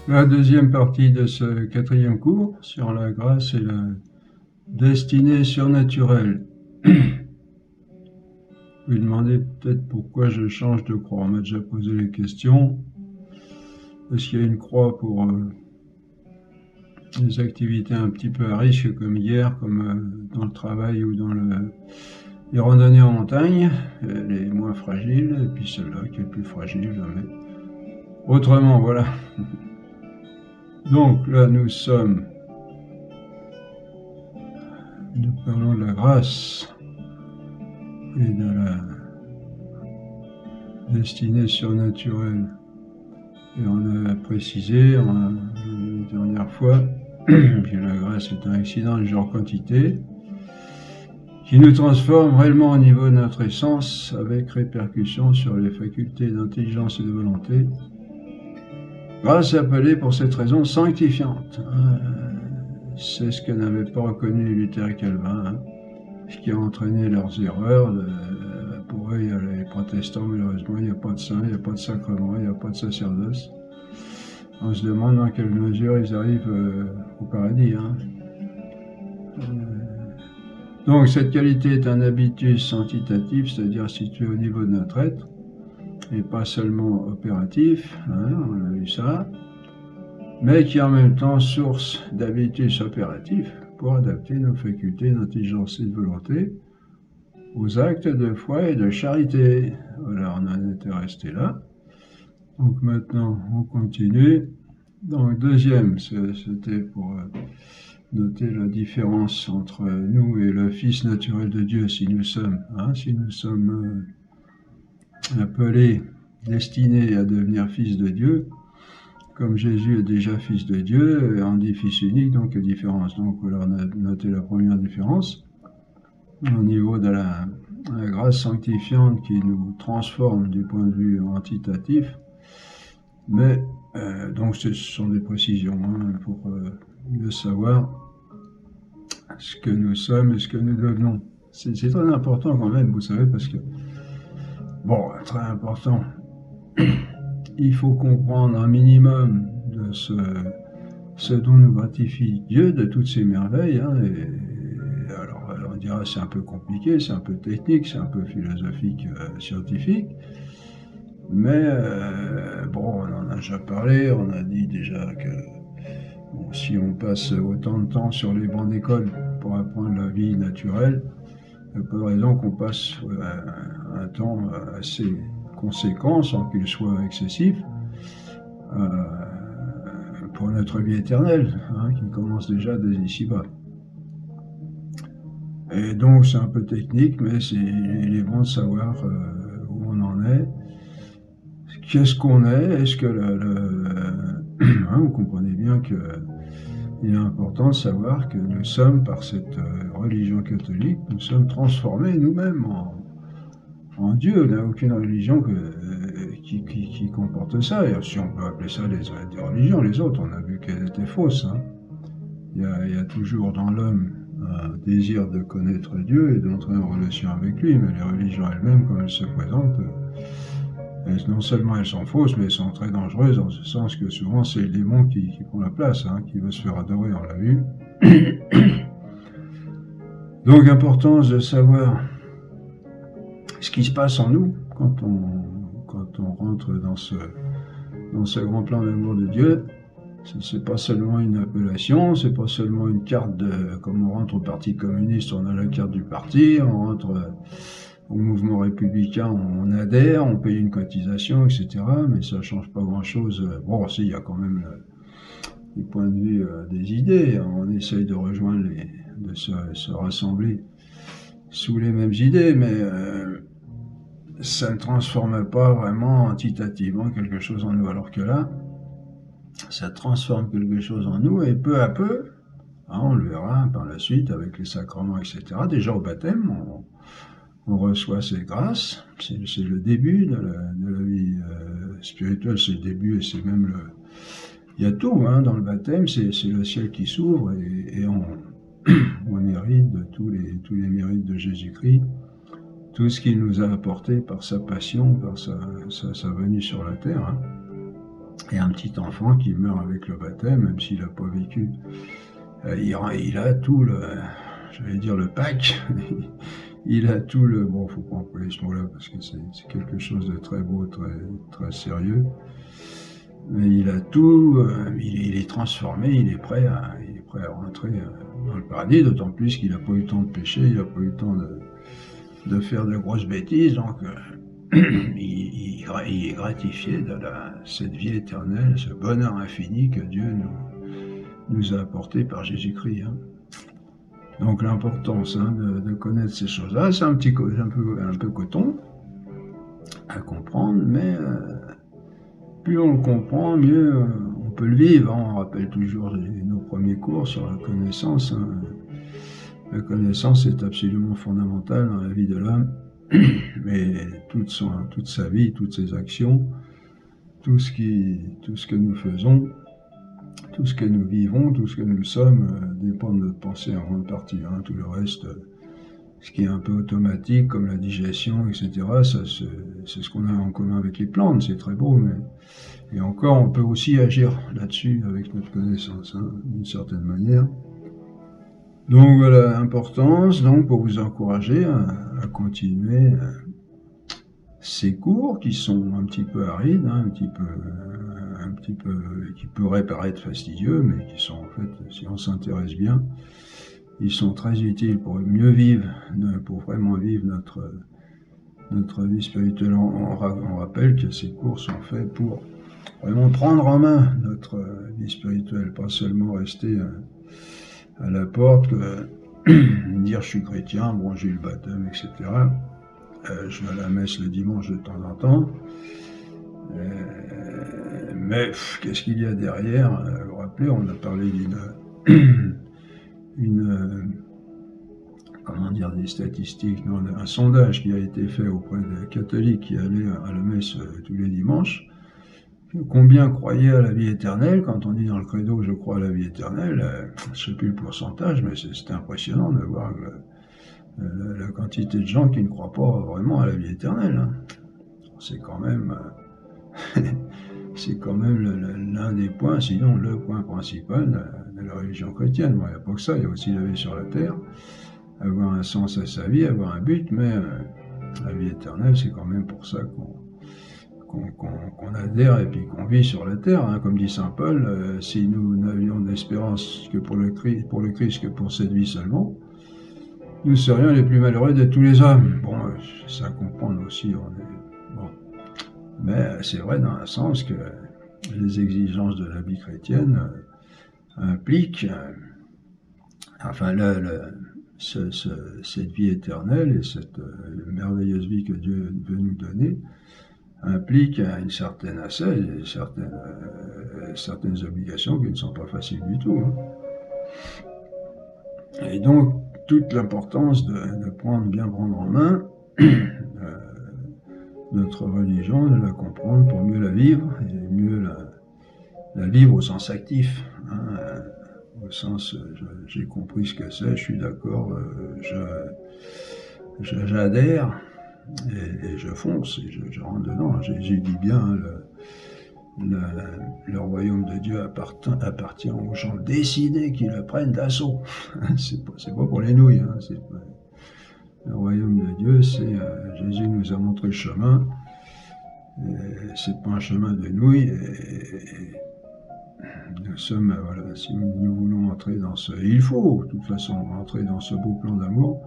La deuxième partie de ce quatrième cours sur la grâce et la destinée surnaturelle. Vous vous demandez peut-être pourquoi je change de croix. On m'a déjà posé les questions. Est-ce qu'il y a une croix pour des activités un petit peu à risque comme hier, comme dans le travail ou dans les randonnées en montagne? Elle est moins fragile, et puis celle-là qui est plus fragile. Mais autrement, voilà. Donc là, nous parlons de la grâce et de la destinée surnaturelle. Et on a précisé la dernière fois que la grâce est un accident de genre quantité qui nous transforme réellement au niveau de notre essence avec répercussion sur les facultés d'intelligence et de volonté. Grâce est appelée pour cette raison sanctifiante. C'est ce que n'avait pas reconnu Luther et Calvin, ce qui a entraîné leurs erreurs. Pour eux, il y a les protestants, malheureusement, il n'y a pas de saint, il n'y a pas de sacrement, il n'y a pas de sacerdoce. On se demande dans quelle mesure ils arrivent au paradis. Donc, cette qualité est un habitus quantitatif, c'est-à-dire situé au niveau de notre être, et pas seulement opératif, on a vu ça, mais qui est en même temps source d'habitus opératifs pour adapter nos facultés d'intelligence et de volonté aux actes de foi et de charité. Voilà, on en était resté là. Donc maintenant, on continue. Donc deuxième, c'était pour noter la différence entre nous et le Fils naturel de Dieu, si nous sommes appelés, destinés à devenir fils de Dieu, comme Jésus est déjà fils de Dieu, et on dit fils unique, donc différence. Donc voilà, on a noté la première différence au niveau de la grâce sanctifiante qui nous transforme du point de vue quantitatif. Mais donc ce sont des précisions pour mieux savoir ce que nous sommes et ce que nous devenons. C'est très important quand même, vous savez, parce que, bon, très important, il faut comprendre un minimum de ce dont nous gratifie Dieu, de toutes ses merveilles. Et alors on dira c'est un peu compliqué, c'est un peu technique, c'est un peu philosophique, scientifique. Mais bon, on en a déjà parlé, on a dit déjà que bon, si on passe autant de temps sur les bancs d'école pour apprendre la vie naturelle, il n'y a pas de raison qu'on passe un temps assez conséquent, sans qu'il soit excessif, pour notre vie éternelle, qui commence déjà dès ici-bas. Et donc c'est un peu technique, mais il est bon de savoir où on en est. Qu'est-ce qu'on est? Est-ce que vous comprenez bien qu'il est important de savoir que nous sommes, par cette religion catholique, nous sommes transformés nous-mêmes en Dieu. Il n'y a aucune religion qui comporte ça. Et si on peut appeler ça des religions, les autres, on a vu qu'elles étaient fausses. Il y a toujours dans l'homme un désir de connaître Dieu et d'entrer en relation avec lui, mais les religions elles-mêmes, comme elles se présentent, non seulement elles sont fausses, mais elles sont très dangereuses, en ce sens que souvent c'est le démon qui prend la place, qui veut se faire adorer, on l'a vu. Donc, importance de savoir ce qui se passe en nous quand on rentre dans ce grand plan d'amour de Dieu. C'est pas seulement une appellation, c'est pas seulement une carte comme on rentre au Parti communiste, on a la carte du parti, on rentre au mouvement républicain, on adhère, on paye une cotisation, etc. Mais ça change pas grand-chose. Bon, si, il y a quand même du point de vue des idées. On essaye de rejoindre de se rassembler sous les mêmes idées, mais ça ne transforme pas vraiment quantitativement quelque chose en nous. Alors que là, ça transforme quelque chose en nous, et peu à peu, on le verra par la suite avec les sacrements, etc. Déjà au baptême, on reçoit ces grâces, c'est le début de la vie spirituelle, c'est le début et c'est même il y a tout dans le baptême, c'est le ciel qui s'ouvre et on hérite de tous les mérites de Jésus-Christ, tout ce qu'il nous a apporté par sa passion, par sa venue sur la terre. Et un petit enfant qui meurt avec le baptême, même s'il n'a pas vécu, il a tout le, j'allais dire le pack, il a tout le, bon, faut pas employer ce mot-là parce que c'est quelque chose de très beau, très sérieux, mais il a tout, il est transformé, il est prêt à rentrer dans le paradis, d'autant plus qu'il n'a pas eu le temps de pécher, il n'a pas eu le temps de faire de grosses bêtises, donc il est gratifié de cette vie éternelle, ce bonheur infini que Dieu nous a apporté par Jésus-Christ. Hein. Donc l'importance de connaître ces choses-là, c'est un peu coton à comprendre, mais plus on le comprend, mieux on peut le vivre. Hein. On rappelle toujours nos premiers cours sur la connaissance. Hein. La connaissance est absolument fondamentale dans la vie de l'homme, mais toute sa vie, toutes ses actions, tout ce que nous faisons, tout ce que nous vivons, tout ce que nous sommes, dépend de notre pensée en grande partie. Hein. Tout le reste, ce qui est un peu automatique, comme la digestion, etc., c'est ce qu'on a en commun avec les plantes, c'est très beau, mais et encore, on peut aussi agir là-dessus avec notre connaissance, hein, d'une certaine manière. Donc voilà, importance, donc pour vous encourager à continuer ces cours qui sont un petit peu arides, hein, un petit peu, qui pourraient paraître fastidieux, mais qui sont en fait, si on s'intéresse bien, ils sont très utiles pour mieux vivre, pour vraiment vivre notre vie spirituelle. On rappelle que ces cours sont faits pour vraiment prendre en main notre vie spirituelle, pas seulement rester à la porte, dire je suis chrétien, bon j'ai eu le baptême, etc. Je vais à la messe le dimanche de temps en temps. Mais qu'est-ce qu'il y a derrière? Vous vous rappelez, on a parlé comment dire, des statistiques, non, un sondage qui a été fait auprès des catholiques qui allaient à la messe tous les dimanches. Combien croyaient à la vie éternelle? Quand on dit dans le credo je crois à la vie éternelle, je ne sais plus le pourcentage, mais c'est impressionnant de voir la quantité de gens qui ne croient pas vraiment à la vie éternelle. Hein. C'est quand même l'un des points, sinon le point principal de la religion chrétienne. Bon, il n'y a pas que ça, il y a aussi la vie sur la terre, avoir un sens à sa vie, avoir un but, mais la vie éternelle, c'est quand même pour ça qu'on adhère et puis qu'on vit sur la terre. Hein. Comme dit saint Paul, si nous n'avions d'espérance que pour le Christ que pour cette vie seulement, nous serions les plus malheureux de tous les hommes. Bon, ça comprend aussi, bon. Mais c'est vrai dans un sens que les exigences de la vie chrétienne impliquent, cette vie éternelle et cette merveilleuse vie que Dieu veut nous donner implique une certaine assez, certaines obligations qui ne sont pas faciles du tout. Hein. Et donc, toute l'importance de bien prendre en main notre religion, de la comprendre pour mieux la vivre, et mieux la vivre au sens actif. Hein, au sens, j'ai compris ce que c'est, je suis d'accord, j'adhère, et je fonce, et je rentre dedans. Jésus dit bien, hein, le royaume de Dieu appartient aux gens décidés qui le prennent d'assaut. C'est pas pour les nouilles. Hein, le royaume de Dieu, c'est Jésus nous a montré le chemin. C'est pas un chemin de nouilles. Et nous sommes, voilà, si nous voulons entrer dans il faut de toute façon entrer dans ce beau plan d'amour.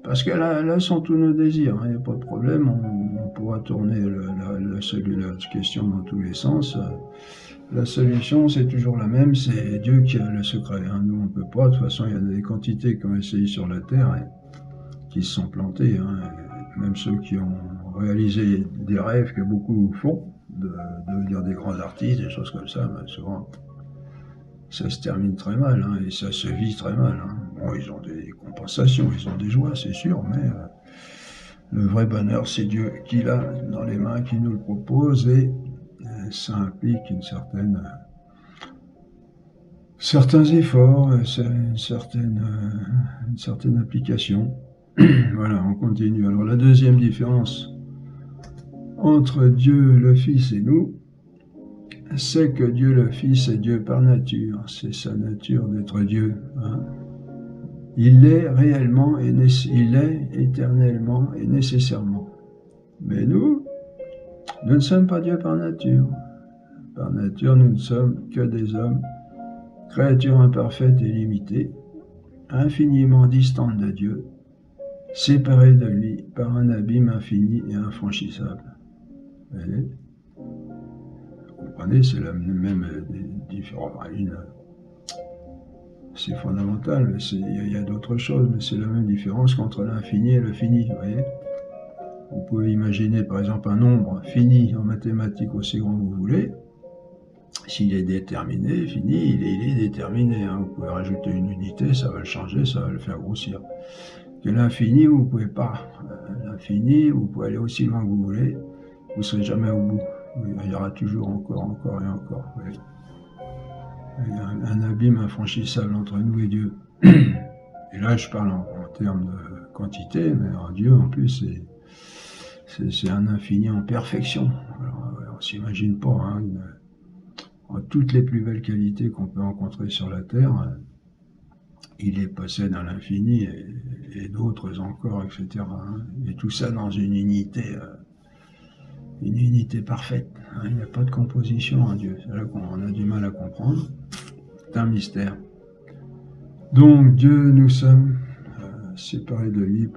Parce que là sont tous nos désirs, il n'y a pas de problème, on pourra tourner la question dans tous les sens. La solution, c'est toujours la même, c'est Dieu qui a le secret. Hein. Nous, on ne peut pas, de toute façon, il y a des quantités qui ont essayé sur la Terre et qui se sont plantés. Hein. Même ceux qui ont réalisé des rêves que beaucoup font, de devenir des grands artistes, des choses comme ça, souvent, ça se termine très mal, hein, et ça se vit très mal. Hein. Bon, ils ont des compensations, ils ont des joies, c'est sûr, mais le vrai bonheur, c'est Dieu qui l'a dans les mains, qui nous le propose, et ça implique certains efforts, une certaine application. Voilà, on continue. Alors la deuxième différence entre Dieu, le Fils et nous, sait que Dieu le Fils est Dieu par nature, c'est sa nature d'être Dieu. Hein. Il l'est réellement et il est éternellement et nécessairement. Mais nous ne sommes pas Dieu par nature. Par nature, nous ne sommes que des hommes, créatures imparfaites et limitées, infiniment distantes de Dieu, séparées de lui par un abîme infini et infranchissable. Vous voyez ? Vous comprenez, c'est la même différence. C'est fondamental, mais il y a d'autres choses, mais c'est la même différence qu'entre l'infini et le fini, vous voyez ? Vous pouvez imaginer par exemple un nombre fini en mathématiques aussi grand que vous voulez. S'il est déterminé, fini, il est déterminé. Hein. Vous pouvez rajouter une unité, ça va le changer, ça va le faire grossir. Que l'infini, vous ne pouvez pas. L'infini, vous pouvez aller aussi loin que vous voulez, vous ne serez jamais au bout. Il y aura toujours encore et encore. Oui. Il y a un abîme infranchissable entre nous et Dieu. Et là, je parle en termes de quantité, mais en Dieu, en plus, c'est un infini en perfection. Alors, on ne s'imagine pas, hein, en toutes les plus belles qualités qu'on peut rencontrer sur la Terre, il les possède à l'infini et d'autres encore, etc. Hein. Et tout ça dans une unité parfaite. Hein. Il n'y a pas de composition en Dieu. C'est là qu'on a du mal à comprendre. C'est un mystère. Donc Dieu, nous sommes séparés de lui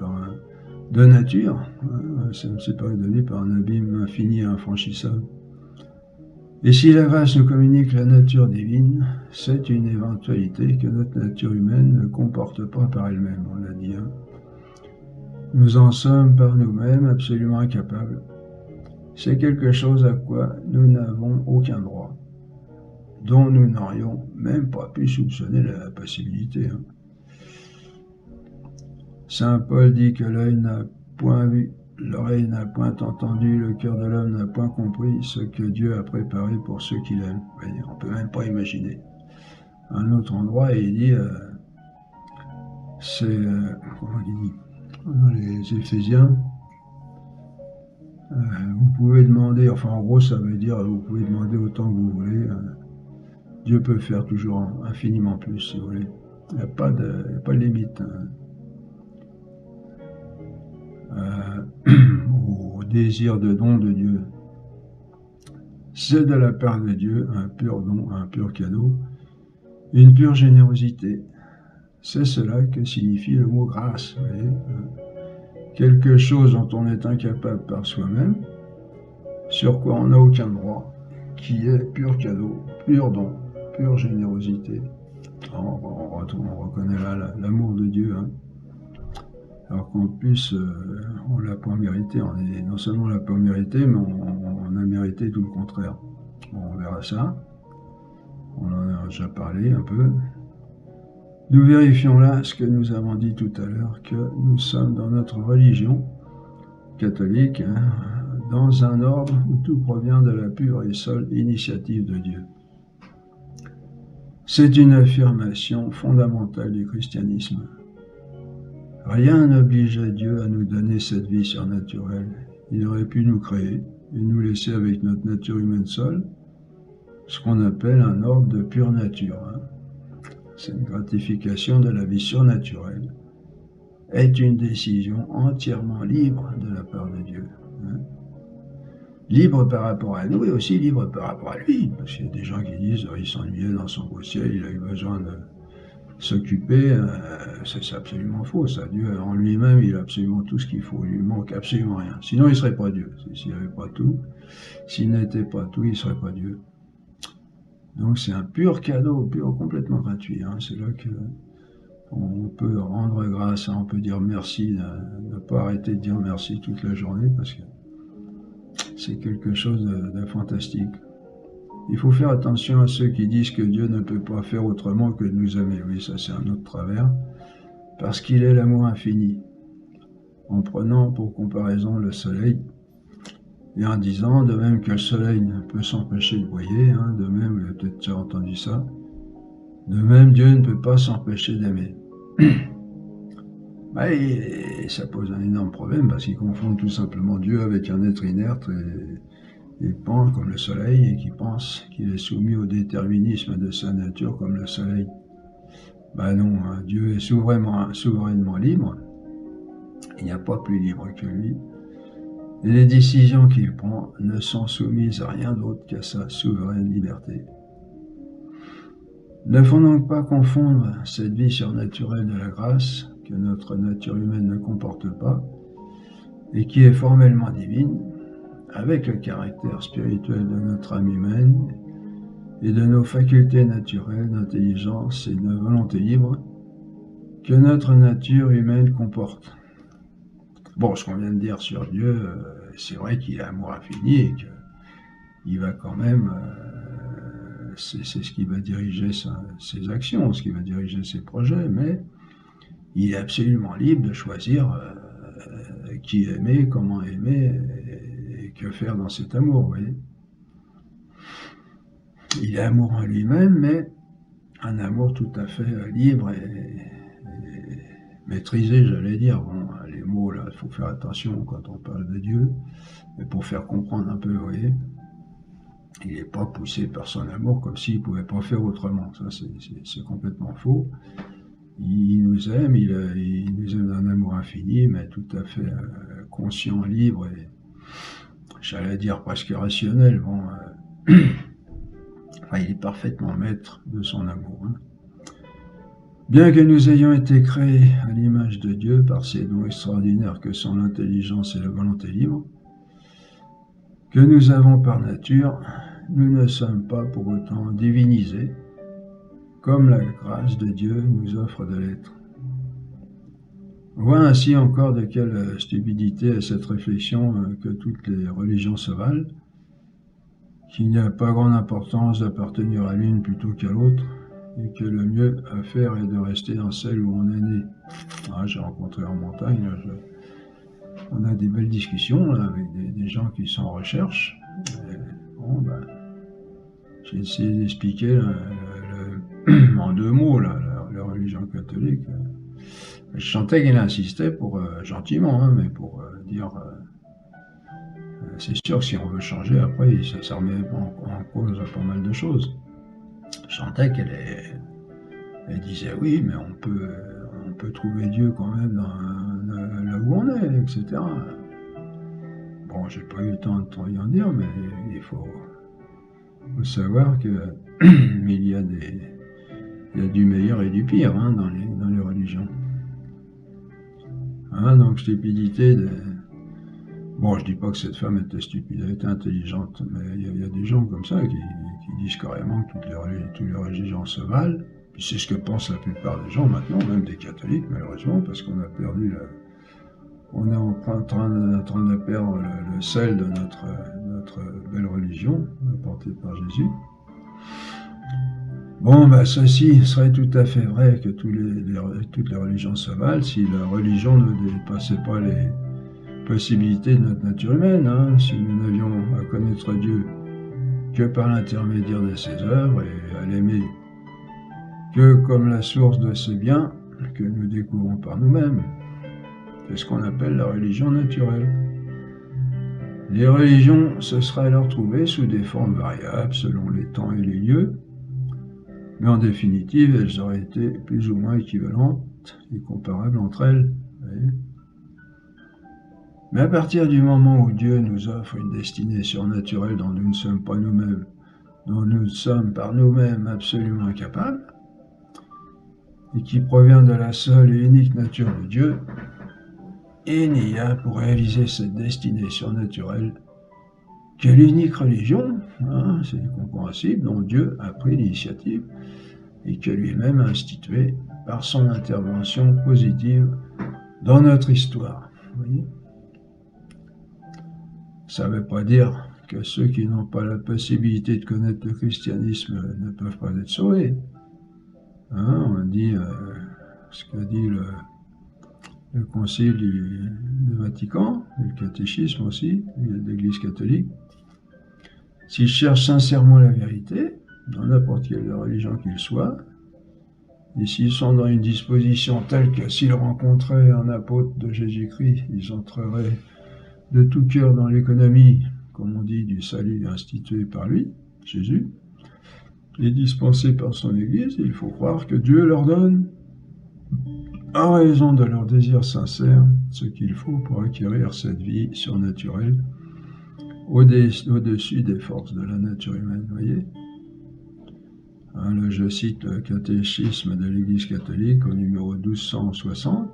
de nature. Nous sommes séparés de lui par un abîme infini et infranchissable. Et si la grâce nous communique la nature divine, c'est une éventualité que notre nature humaine ne comporte pas par elle-même, on l'a dit. Hein. Nous en sommes par nous-mêmes absolument incapables. C'est quelque chose à quoi nous n'avons aucun droit, dont nous n'aurions même pas pu soupçonner la possibilité. Hein. Saint Paul dit que l'œil n'a point vu, l'oreille n'a point entendu, le cœur de l'homme n'a point compris ce que Dieu a préparé pour ceux qui l'aiment. On ne peut même pas imaginer. À un autre endroit, il dit, comment il dit, dans les Éphésiens, vous pouvez demander, enfin en gros ça veut dire, vous pouvez demander autant que vous voulez, Dieu peut faire toujours infiniment plus si vous voulez. Il n'y a pas de limite. Au désir de don de Dieu. C'est de la part de Dieu un pur don, un pur cadeau, une pure générosité. C'est cela que signifie le mot grâce. Vous voyez, quelque chose dont on est incapable par soi-même, sur quoi on n'a aucun droit, qui est pur cadeau, pur don, pure générosité. On reconnaît là l'amour de Dieu. Hein. Alors qu'en plus, on ne l'a pas mérité. Non seulement on ne l'a pas mérité, mais on a mérité tout le contraire. Bon, on verra ça. On en a déjà parlé un peu. Nous vérifions là ce que nous avons dit tout à l'heure, que nous sommes dans notre religion catholique, hein, dans un ordre où tout provient de la pure et seule initiative de Dieu. C'est une affirmation fondamentale du christianisme. Rien n'obligeait Dieu à nous donner cette vie surnaturelle. Il aurait pu nous créer et nous laisser avec notre nature humaine seule, ce qu'on appelle un ordre de pure nature. Hein. C'est une gratification de la vie surnaturelle, est une décision entièrement libre de la part de Dieu. Hein. Libre par rapport à nous et aussi libre par rapport à lui. Parce qu'il y a des gens qui disent il s'ennuyait dans son beau ciel, il a eu besoin de s'occuper, c'est absolument faux. Ça. Dieu en lui-même, il a absolument tout ce qu'il faut, il lui manque absolument rien. Sinon, il ne serait pas Dieu. S'il n'avait pas tout, s'il n'était pas tout, il ne serait pas Dieu. Donc c'est un pur cadeau, complètement gratuit. Hein. C'est là qu'on peut rendre grâce, hein. On peut dire merci, ne pas arrêter de dire merci toute la journée, parce que c'est quelque chose de fantastique. Il faut faire attention à ceux qui disent que Dieu ne peut pas faire autrement que de nous aimer. Oui, ça c'est un autre travers. Parce qu'il est l'amour infini. En prenant pour comparaison le soleil, et en disant, de même que le soleil ne peut s'empêcher de briller, hein, de même, vous avez peut-être déjà entendu ça, de même Dieu ne peut pas s'empêcher d'aimer. Et ça pose un énorme problème, parce qu'ils confondent tout simplement Dieu avec un être inerte, Il pense comme le soleil et qui pense qu'il est soumis au déterminisme de sa nature comme le soleil. Ben non, hein, Dieu est souverainement libre. Il n'y a pas plus libre que lui. Et les décisions qu'il prend ne sont soumises à rien d'autre qu'à sa souveraine liberté. Ne faut donc pas confondre cette vie surnaturelle de la grâce, que notre nature humaine ne comporte pas, et qui est formellement divine, avec le caractère spirituel de notre âme humaine et de nos facultés naturelles d'intelligence et de volonté libre que notre nature humaine comporte. Bon, ce qu'on vient de dire sur Dieu, c'est vrai qu'il est amour infini et qu'il va quand même, c'est ce qui va diriger ses actions, ce qui va diriger ses projets, mais il est absolument libre de choisir qui aimer, comment aimer et que faire dans cet amour, vous voyez. Il est amour en lui-même, mais un amour tout à fait libre et maîtrisé, j'allais dire. Bon, les mots, là, il faut faire attention quand on parle de Dieu, mais pour faire comprendre un peu, vous voyez, il n'est pas poussé par son amour comme s'il ne pouvait pas faire autrement. Ça, c'est complètement faux. Il nous aime, il nous aime d'un amour infini, mais tout à fait conscient, libre et, j'allais dire, presque rationnel. Bon, enfin, il est parfaitement maître de son amour. Hein. Bien que nous ayons été créés à l'image de Dieu par ces dons extraordinaires que sont l'intelligence et la volonté libre, que nous avons par nature, nous ne sommes pas pour autant divinisés, comme la grâce de Dieu nous offre de l'être. On voit ainsi encore de quelle stupidité est cette réflexion que toutes les religions se valent, qu'il n'y a pas grande importance d'appartenir à l'une plutôt qu'à l'autre, et que le mieux à faire est de rester dans celle où on est né. Ah, j'ai rencontré en montagne, là, on a des belles discussions là, avec des gens qui sont en recherche. Et, bon, ben, j'ai essayé d'expliquer en 2 mots la religion catholique. Je sentais qu'il insistait pour gentiment, hein, mais pour dire c'est sûr que si on veut changer, après ça remet en cause pas mal de choses. Je sentais qu'elle disait oui, mais on peut trouver Dieu quand même là où on est, etc. Bon, j'ai pas eu le temps de trop y en dire, mais il faut savoir que il y a du meilleur et du pire hein, dans les religions. Hein, donc stupidité Bon, je dis pas que cette femme était stupide, elle était intelligente, mais il y a des gens comme ça qui disent carrément que toutes les religions se valent. Puis c'est ce que pensent la plupart des gens maintenant, même des catholiques malheureusement, parce qu'on a perdu on est en train de perdre le sel de notre belle religion, apportée par Jésus. Bon, ben ceci serait tout à fait vrai que toutes les religions se valent si la religion ne dépassait pas les possibilités de notre nature humaine, hein, si nous n'avions à connaître Dieu que par l'intermédiaire de ses œuvres et à l'aimer que comme la source de ses biens que nous découvrons par nous-mêmes. C'est ce qu'on appelle la religion naturelle. Les religions se seraient alors trouvées sous des formes variables selon les temps et les lieux, mais en définitive, elles auraient été plus ou moins équivalentes et comparables entre elles. Voyez. Mais à partir du moment où Dieu nous offre une destinée surnaturelle dont nous ne sommes pas nous-mêmes, dont nous sommes par nous-mêmes absolument incapables, et qui provient de la seule et unique nature de Dieu, il n'y a pour réaliser cette destinée surnaturelle que l'unique religion, hein, c'est compréhensible, dont Dieu a pris l'initiative et que lui-même a instituée par son intervention positive dans notre histoire. Vous voyez ? Ça ne veut pas dire que ceux qui n'ont pas la possibilité de connaître le christianisme ne peuvent pas être sauvés. Hein, on dit ce qu'a dit le Concile du Vatican, le catéchisme aussi, de l'Église catholique. S'ils cherchent sincèrement la vérité, dans n'importe quelle religion qu'ils soient, et s'ils sont dans une disposition telle que s'ils rencontraient un apôtre de Jésus-Christ, ils entreraient de tout cœur dans l'économie comme on dit, du salut institué par lui, Jésus, et dispensé par son Église, il faut croire que Dieu leur donne, en raison de leur désir sincère, ce qu'il faut pour acquérir cette vie surnaturelle au-dessus des forces de la nature humaine, vous voyez. Je cite le catéchisme de l'Église catholique au numéro 1260.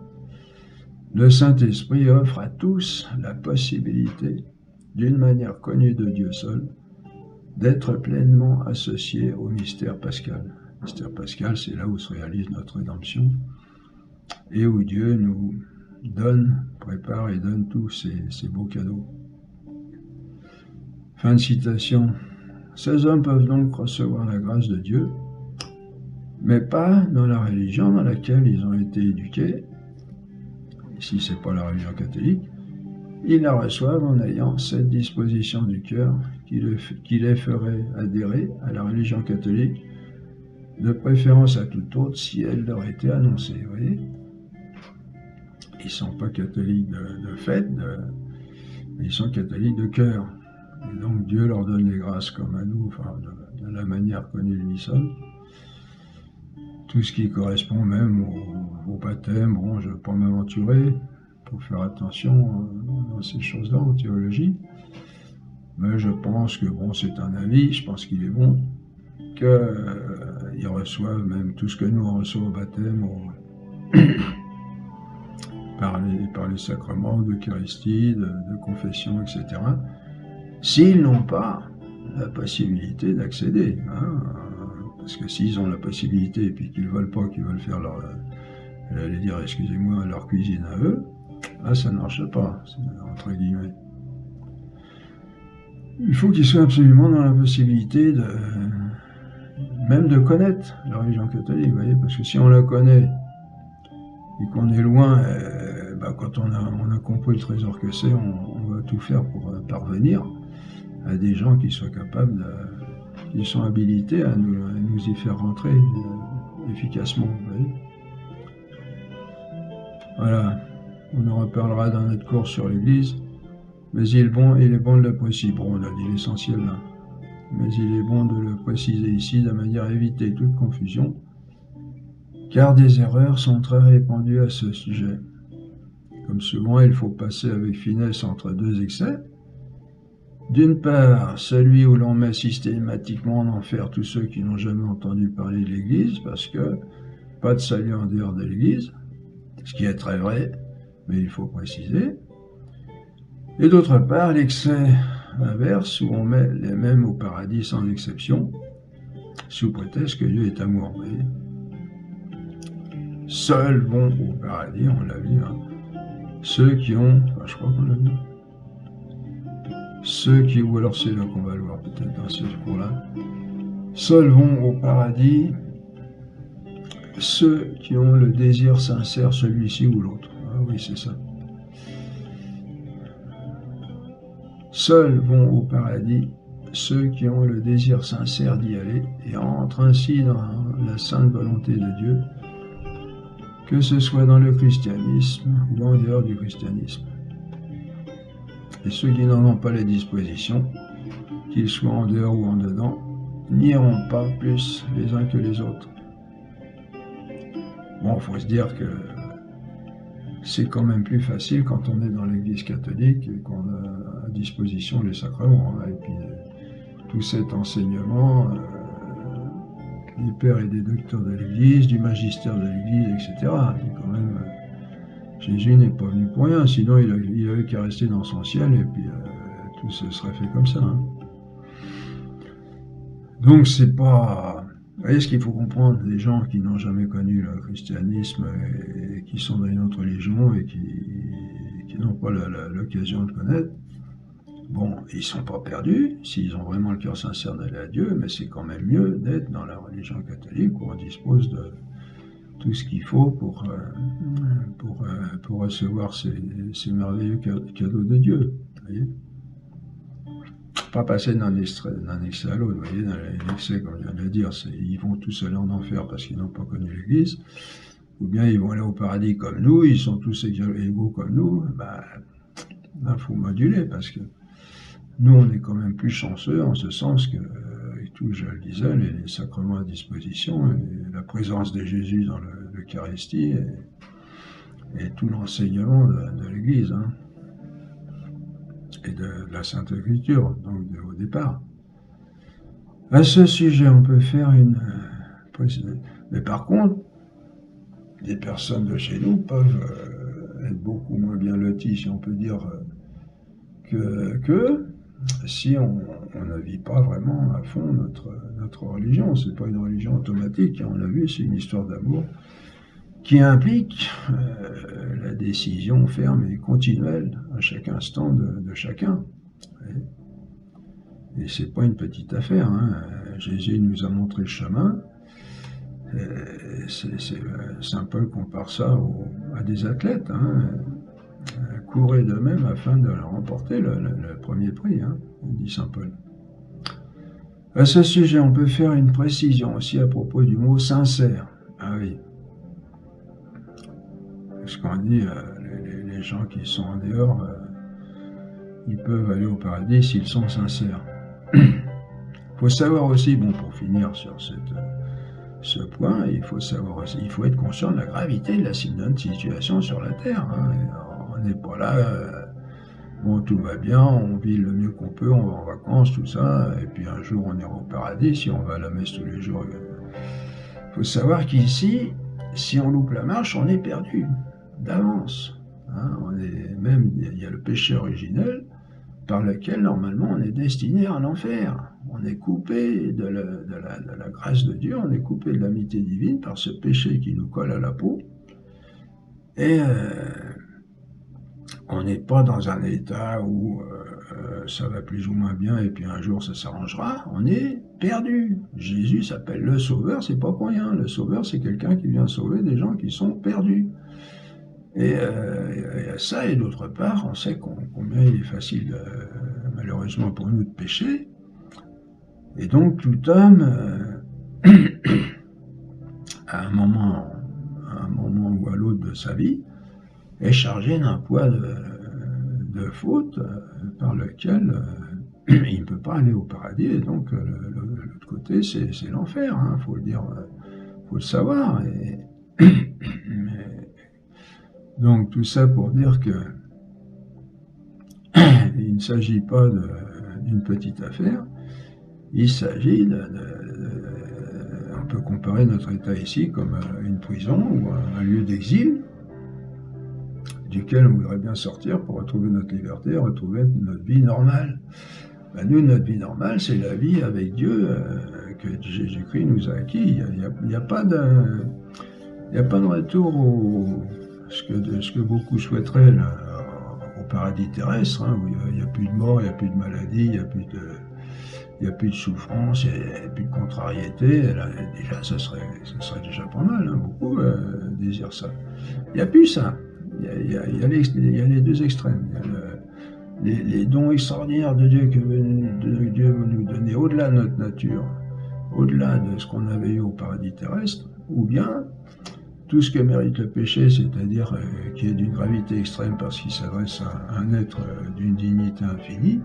Le Saint-Esprit offre à tous la possibilité, d'une manière connue de Dieu seul, d'être pleinement associés au mystère pascal. Le mystère pascal, c'est là où se réalise notre rédemption et où Dieu nous donne, prépare et donne tous ces beaux cadeaux. Fin de citation. Ces hommes peuvent donc recevoir la grâce de Dieu, mais pas dans la religion dans laquelle ils ont été éduqués. Ici, c'est pas la religion catholique. Ils la reçoivent en ayant cette disposition du cœur qui les ferait adhérer à la religion catholique, de préférence à toute autre si elle leur était annoncée. Vous voyez, ils ne sont pas catholiques de fait, mais ils sont catholiques de cœur. Et donc Dieu leur donne les grâces comme à nous, enfin, de la manière connue lui seul. Tout ce qui correspond même au baptême, bon, je ne vais pas m'aventurer, pour faire attention dans ces choses-là en théologie. Mais je pense que, bon, c'est un avis, je pense qu'il est bon, qu'ils reçoivent même tout ce que nous on reçoit au baptême, par les sacrements d'Eucharistie, de confession, etc., s'ils n'ont pas la possibilité d'accéder. Parce que s'ils ont la possibilité et puis qu'ils ne veulent pas, qu'ils veulent faire leur cuisine à eux, là ça ne marche pas, entre guillemets. Il faut qu'ils soient absolument dans la possibilité même de connaître la religion catholique, vous voyez, parce que si on la connaît et qu'on est loin, quand on a compris le trésor que c'est, on va tout faire pour parvenir à des gens qui soient capables, qui sont habilités à nous y faire rentrer efficacement, vous voyez. Voilà, on en reparlera dans notre cours sur l'Église, mais il est bon de le préciser. Bon, on a dit l'essentiel là, mais il est bon de le préciser ici de manière à éviter toute confusion, car des erreurs sont très répandues à ce sujet. Comme souvent, il faut passer avec finesse entre deux excès. D'une part, celui où l'on met systématiquement en enfer tous ceux qui n'ont jamais entendu parler de l'Église, parce que pas de salut en dehors de l'Église, ce qui est très vrai, mais il faut préciser. Et d'autre part, l'excès inverse, où on met les mêmes au paradis sans exception, sous prétexte que Dieu est amour. Vous voyez. Seuls vont au paradis, on l'a vu, ceux qui ont, je crois qu'on l'a vu, ou alors c'est là qu'on va le voir peut-être dans ce cours-là, seuls vont au paradis ceux qui ont le désir sincère, celui-ci ou l'autre. Ah oui, c'est ça. Seuls vont au paradis ceux qui ont le désir sincère d'y aller et entrent ainsi dans la sainte volonté de Dieu, que ce soit dans le christianisme ou en dehors du christianisme. Et ceux qui n'en ont pas les dispositions, qu'ils soient en dehors ou en dedans, n'iront pas plus les uns que les autres. Bon, il faut se dire que c'est quand même plus facile quand on est dans l'Église catholique et qu'on a à disposition les sacrements. Et puis tout cet enseignement des pères et des docteurs de l'Église, du magistère de l'Église, etc. C'est quand même, Jésus n'est pas venu pour rien, sinon il avait qu'à rester dans son ciel et puis tout se serait fait comme ça. Donc c'est pas... Vous voyez ce qu'il faut comprendre, des gens qui n'ont jamais connu le christianisme et qui sont dans une autre religion et qui n'ont pas l'occasion de connaître, bon, ils ne sont pas perdus s'ils ont vraiment le cœur sincère d'aller à Dieu, mais c'est quand même mieux d'être dans la religion catholique où on dispose de tout ce qu'il faut pour recevoir ces merveilleux cadeaux de Dieu. Vous voyez, pas passer d'un excès à l'autre, vous voyez, dans l'excès, comme je viens de le dire, ils vont tous aller en enfer parce qu'ils n'ont pas connu l'Église, ou bien ils vont aller au paradis comme nous, ils sont tous égaux comme nous, il faut moduler, parce que nous, on est quand même plus chanceux en ce sens que, et tout, je le disais, les sacrements à disposition, et la présence de Jésus dans l'Eucharistie, et tout l'enseignement de l'Église, hein, et de la Sainte Écriture, donc au départ. À ce sujet, on peut faire une... Mais par contre, des personnes de chez nous peuvent être beaucoup moins bien loties, si on peut dire, que si on ne vit pas vraiment à fond notre religion. C'est pas une religion automatique, on l'a vu, c'est une histoire d'amour qui implique la décision ferme et continuelle à chaque instant de chacun. Et c'est pas une petite affaire, hein. Jésus nous a montré le chemin. Saint Paul compare ça à des athlètes, hein. Courez d'eux-mêmes afin de remporter le premier prix, hein, dit Saint Paul. À ce sujet, on peut faire une précision aussi à propos du mot sincère. Ah oui. Parce qu'on dit, les gens qui sont en dehors, ils peuvent aller au paradis s'ils sont sincères. Il faut savoir aussi, bon, pour finir sur ce point, il faut savoir aussi, il faut être conscient de la gravité de la situation sur la Terre, hein. On n'est pas là, bon, tout va bien, on vit le mieux qu'on peut, on va en vacances, tout ça, et puis un jour on ira au paradis, si on va à la messe tous les jours. Il faut savoir qu'ici, si on loupe la marche, on est perdu d'avance, hein. Il y a le péché originel, par lequel, normalement, on est destiné à l'enfer. On est coupé de la grâce de Dieu, on est coupé de l'amitié divine par ce péché qui nous colle à la peau. Et on n'est pas dans un état où ça va plus ou moins bien et puis un jour ça s'arrangera. On est perdu. Jésus s'appelle le Sauveur, c'est pas pour rien. Le Sauveur, c'est quelqu'un qui vient sauver des gens qui sont perdus. Et il y a ça, et d'autre part, on sait combien il est facile, malheureusement pour nous, de pécher. Et donc, tout homme, à un moment ou à l'autre de sa vie, est chargé d'un poids de faute par lequel il ne peut pas aller au paradis. Et donc, l'autre côté, c'est l'enfer, hein, faut le dire, faut le savoir. Donc tout ça pour dire que il ne s'agit pas d'une petite affaire, il s'agit on peut comparer notre état ici comme une prison ou un lieu d'exil duquel on voudrait bien sortir pour retrouver notre liberté, retrouver notre vie normale. Ben, nous, notre vie normale, c'est la vie avec Dieu que Jésus-Christ nous a acquis. Il n'y a pas de retour ce que beaucoup souhaiteraient là, au paradis terrestre, hein, où il n'y a plus de mort, il n'y a plus de maladie, il n'y a plus de souffrance, il n'y a plus de contrariété. Là, déjà, ça serait déjà pas mal, hein, beaucoup désirent ça. Il n'y a plus ça. Il y a les deux extrêmes. Il y a les dons extraordinaires de Dieu que Dieu veut nous donner au-delà de notre nature, au-delà de ce qu'on avait eu au paradis terrestre, ou bien tout ce que mérite le péché, c'est-à-dire qui est d'une gravité extrême parce qu'il s'adresse à un être d'une dignité infinie,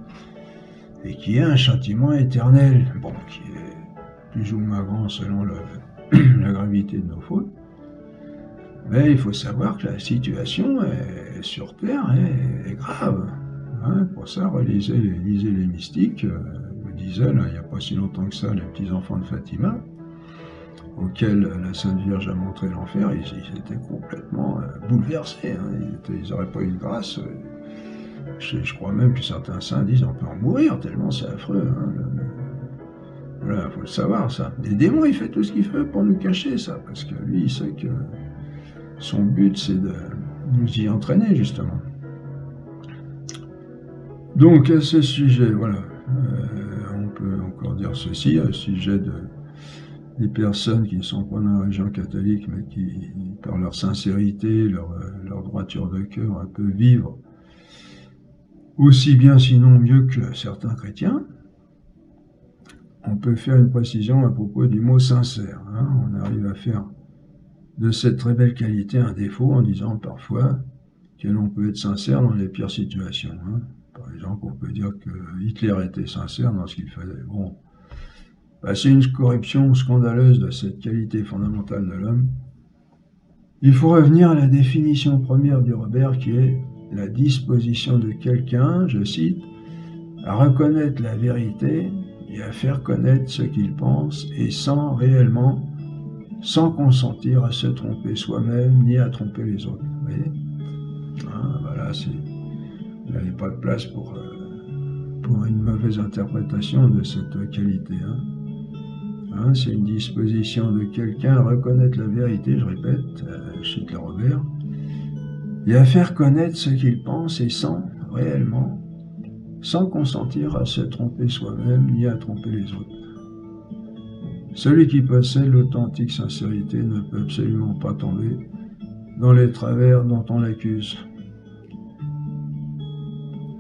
et qui est un châtiment éternel, bon, qui est plus ou moins grand selon la gravité de nos fautes. Mais il faut savoir que la situation sur Terre est grave. Hein. Pour ça, lisez les mystiques, je disais, là, il n'y a pas si longtemps que ça, les petits-enfants de Fatima, auxquels la Sainte Vierge a montré l'enfer, ils étaient complètement bouleversés. Hein. Ils n'auraient pas eu de grâce. Je crois même que certains saints disent on peut en mourir, tellement c'est affreux. Hein. Voilà, il faut le savoir, ça. Les démons, il fait tout ce qu'il fait pour nous cacher, ça, parce que lui, il sait que son but, c'est de nous y entraîner, justement. Donc, à ce sujet, voilà, on peut encore dire ceci, à ce sujet des personnes qui ne sont pas dans la religion catholique, mais qui, par leur sincérité, leur droiture de cœur, un peu vivre aussi bien, sinon mieux que certains chrétiens. On peut faire une précision à propos du mot sincère. Hein. On arrive à faire de cette très belle qualité un défaut en disant parfois que l'on peut être sincère dans les pires situations. Hein. Par exemple, exemple, on peut dire que Hitler était sincère dans ce qu'il faisait. Bon, c'est une corruption scandaleuse de cette qualité fondamentale de l'homme. Il faut revenir à la définition première du Robert, qui est la disposition de quelqu'un, je cite, à reconnaître la vérité et à faire connaître ce qu'il pense, et sans consentir à se tromper soi-même ni à tromper les autres. Vous voyez, voilà, il n'y avait pas de place pour une mauvaise interprétation de cette qualité. C'est une disposition de quelqu'un à reconnaître la vérité, je répète, je cite le Robert, et à faire connaître ce qu'il pense, et sans consentir à se tromper soi-même ni à tromper les autres. Celui qui possède l'authentique sincérité ne peut absolument pas tomber dans les travers dont on l'accuse.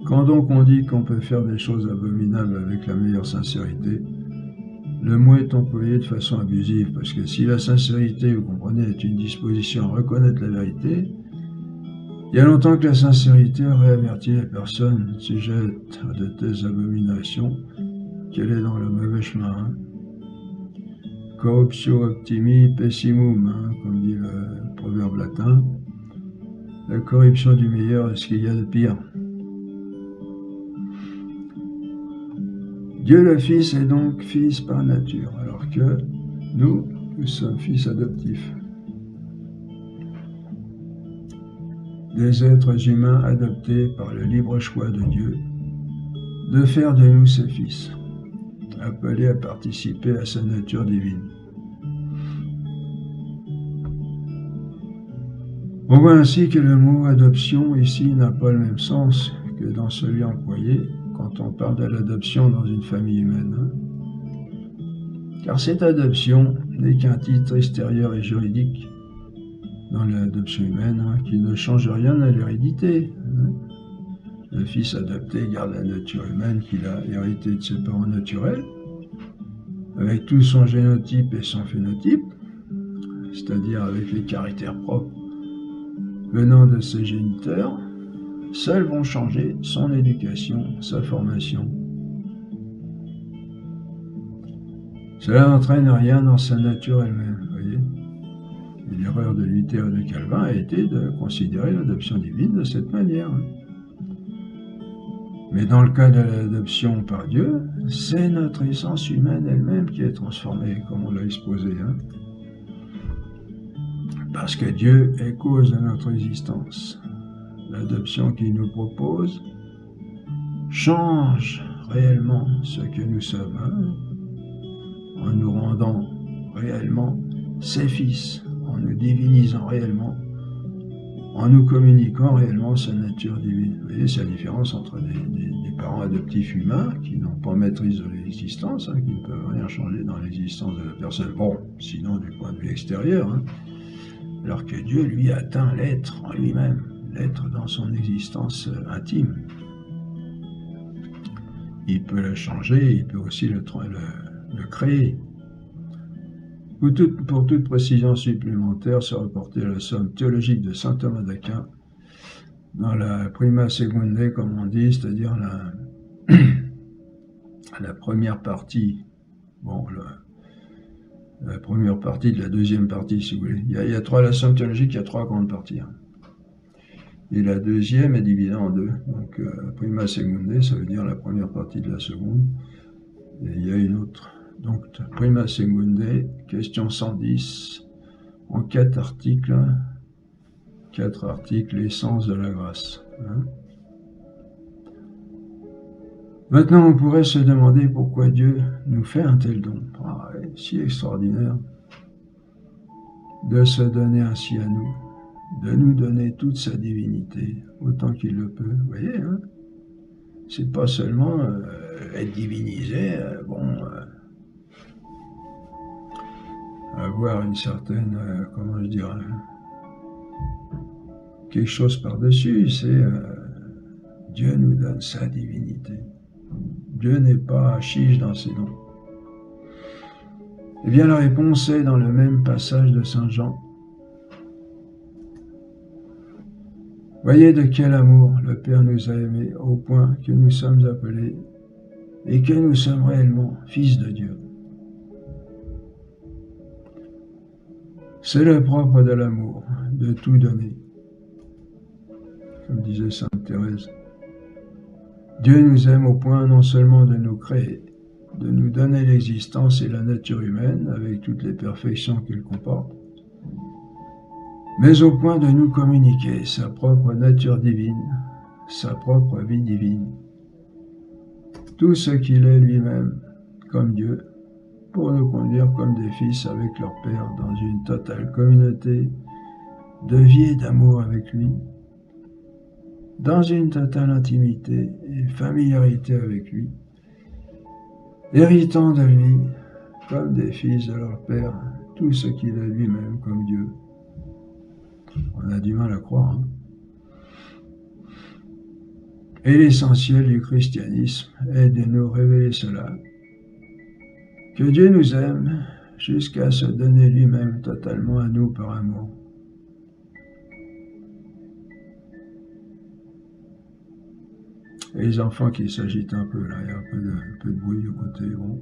Quand donc on dit qu'on peut faire des choses abominables avec la meilleure sincérité, le mot est employé de façon abusive, parce que si la sincérité, vous comprenez, est une disposition à reconnaître la vérité, il y a longtemps que la sincérité aurait averti les personnes sujettes à de telles abominations qu'elle est dans le mauvais chemin. Corruptio optimi pessimum, comme dit le proverbe latin. La corruption du meilleur est ce qu'il y a de pire. Dieu le Fils est donc Fils par nature, alors que nous sommes fils adoptifs. Des êtres humains adoptés par le libre choix de Dieu, de faire de nous ses fils, appelés à participer à sa nature divine. On voit ainsi que le mot adoption ici n'a pas le même sens que dans celui employé quand on parle de l'adoption dans une famille humaine. Car cette adoption n'est qu'un titre extérieur et juridique dans l'adoption humaine qui ne change rien à l'hérédité. Le fils adopté garde la nature humaine qu'il a héritée de ses parents naturels, avec tout son génotype et son phénotype, c'est-à-dire avec les caractères propres venant de ses géniteurs. Seuls vont changer son éducation, sa formation. Cela n'entraîne rien dans sa nature elle-même, vous voyez. Et l'erreur de Luther et de Calvin a été de considérer l'adoption divine de cette manière. Mais dans le cas de l'adoption par Dieu, c'est notre essence humaine elle-même qui est transformée, comme on l'a exposé. Parce que Dieu est cause de notre existence. L'adoption qu'il nous propose change réellement ce que nous sommes, en nous rendant réellement ses fils, en nous divinisant réellement, en nous communiquant réellement sa nature divine. Vous voyez, c'est la différence entre des parents adoptifs humains qui n'ont pas maîtrise de l'existence, qui ne peuvent rien changer dans l'existence de la personne, bon, sinon du point de vue extérieur, alors que Dieu, lui, atteint l'être en lui-même, l'être dans son existence intime. Il peut le changer, il peut aussi le créer. Pour toute précision supplémentaire, se reporter à la somme théologique de saint Thomas d'Aquin, dans la prima secundae, comme on dit, c'est-à-dire la première partie, la première partie de la deuxième partie, si vous voulez. La somme théologique, il y a trois grandes parties. Et la deuxième est divisée en deux. Donc, prima secundae, ça veut dire la première partie de la seconde. Et il y a une autre. Donc, prima secundae, question 110, en 4 articles. 4 articles, l'essence de la grâce. Maintenant, on pourrait se demander pourquoi Dieu nous fait un tel don. Si extraordinaire de se donner ainsi à nous, de nous donner toute sa divinité, autant qu'il le peut. Vous voyez, c'est pas seulement être divinisé, avoir une certaine, comment je dirais, quelque chose par-dessus, c'est Dieu nous donne sa divinité. Dieu n'est pas chiche dans ses dons. Eh bien, la réponse est dans le même passage de Saint Jean. Voyez de quel amour le Père nous a aimés au point que nous sommes appelés et que nous sommes réellement fils de Dieu. C'est le propre de l'amour, de tout donner. Comme disait sainte Thérèse, Dieu nous aime au point non seulement de nous créer, de nous donner l'existence et la nature humaine avec toutes les perfections qu'elle comporte, mais au point de nous communiquer sa propre nature divine, sa propre vie divine, tout ce qu'il est lui-même comme Dieu, pour nous conduire comme des fils avec leur Père dans une totale communauté de vie et d'amour avec lui, dans une totale intimité et familiarité avec lui, héritant de lui comme des fils de leur Père, tout ce qu'il est lui-même comme Dieu. On a du mal à croire. Hein. Et l'essentiel du christianisme est de nous révéler cela, que Dieu nous aime jusqu'à se donner lui-même totalement à nous par amour. Et les enfants qui s'agitent un peu, là, il y a un peu de bruit à côté, bon.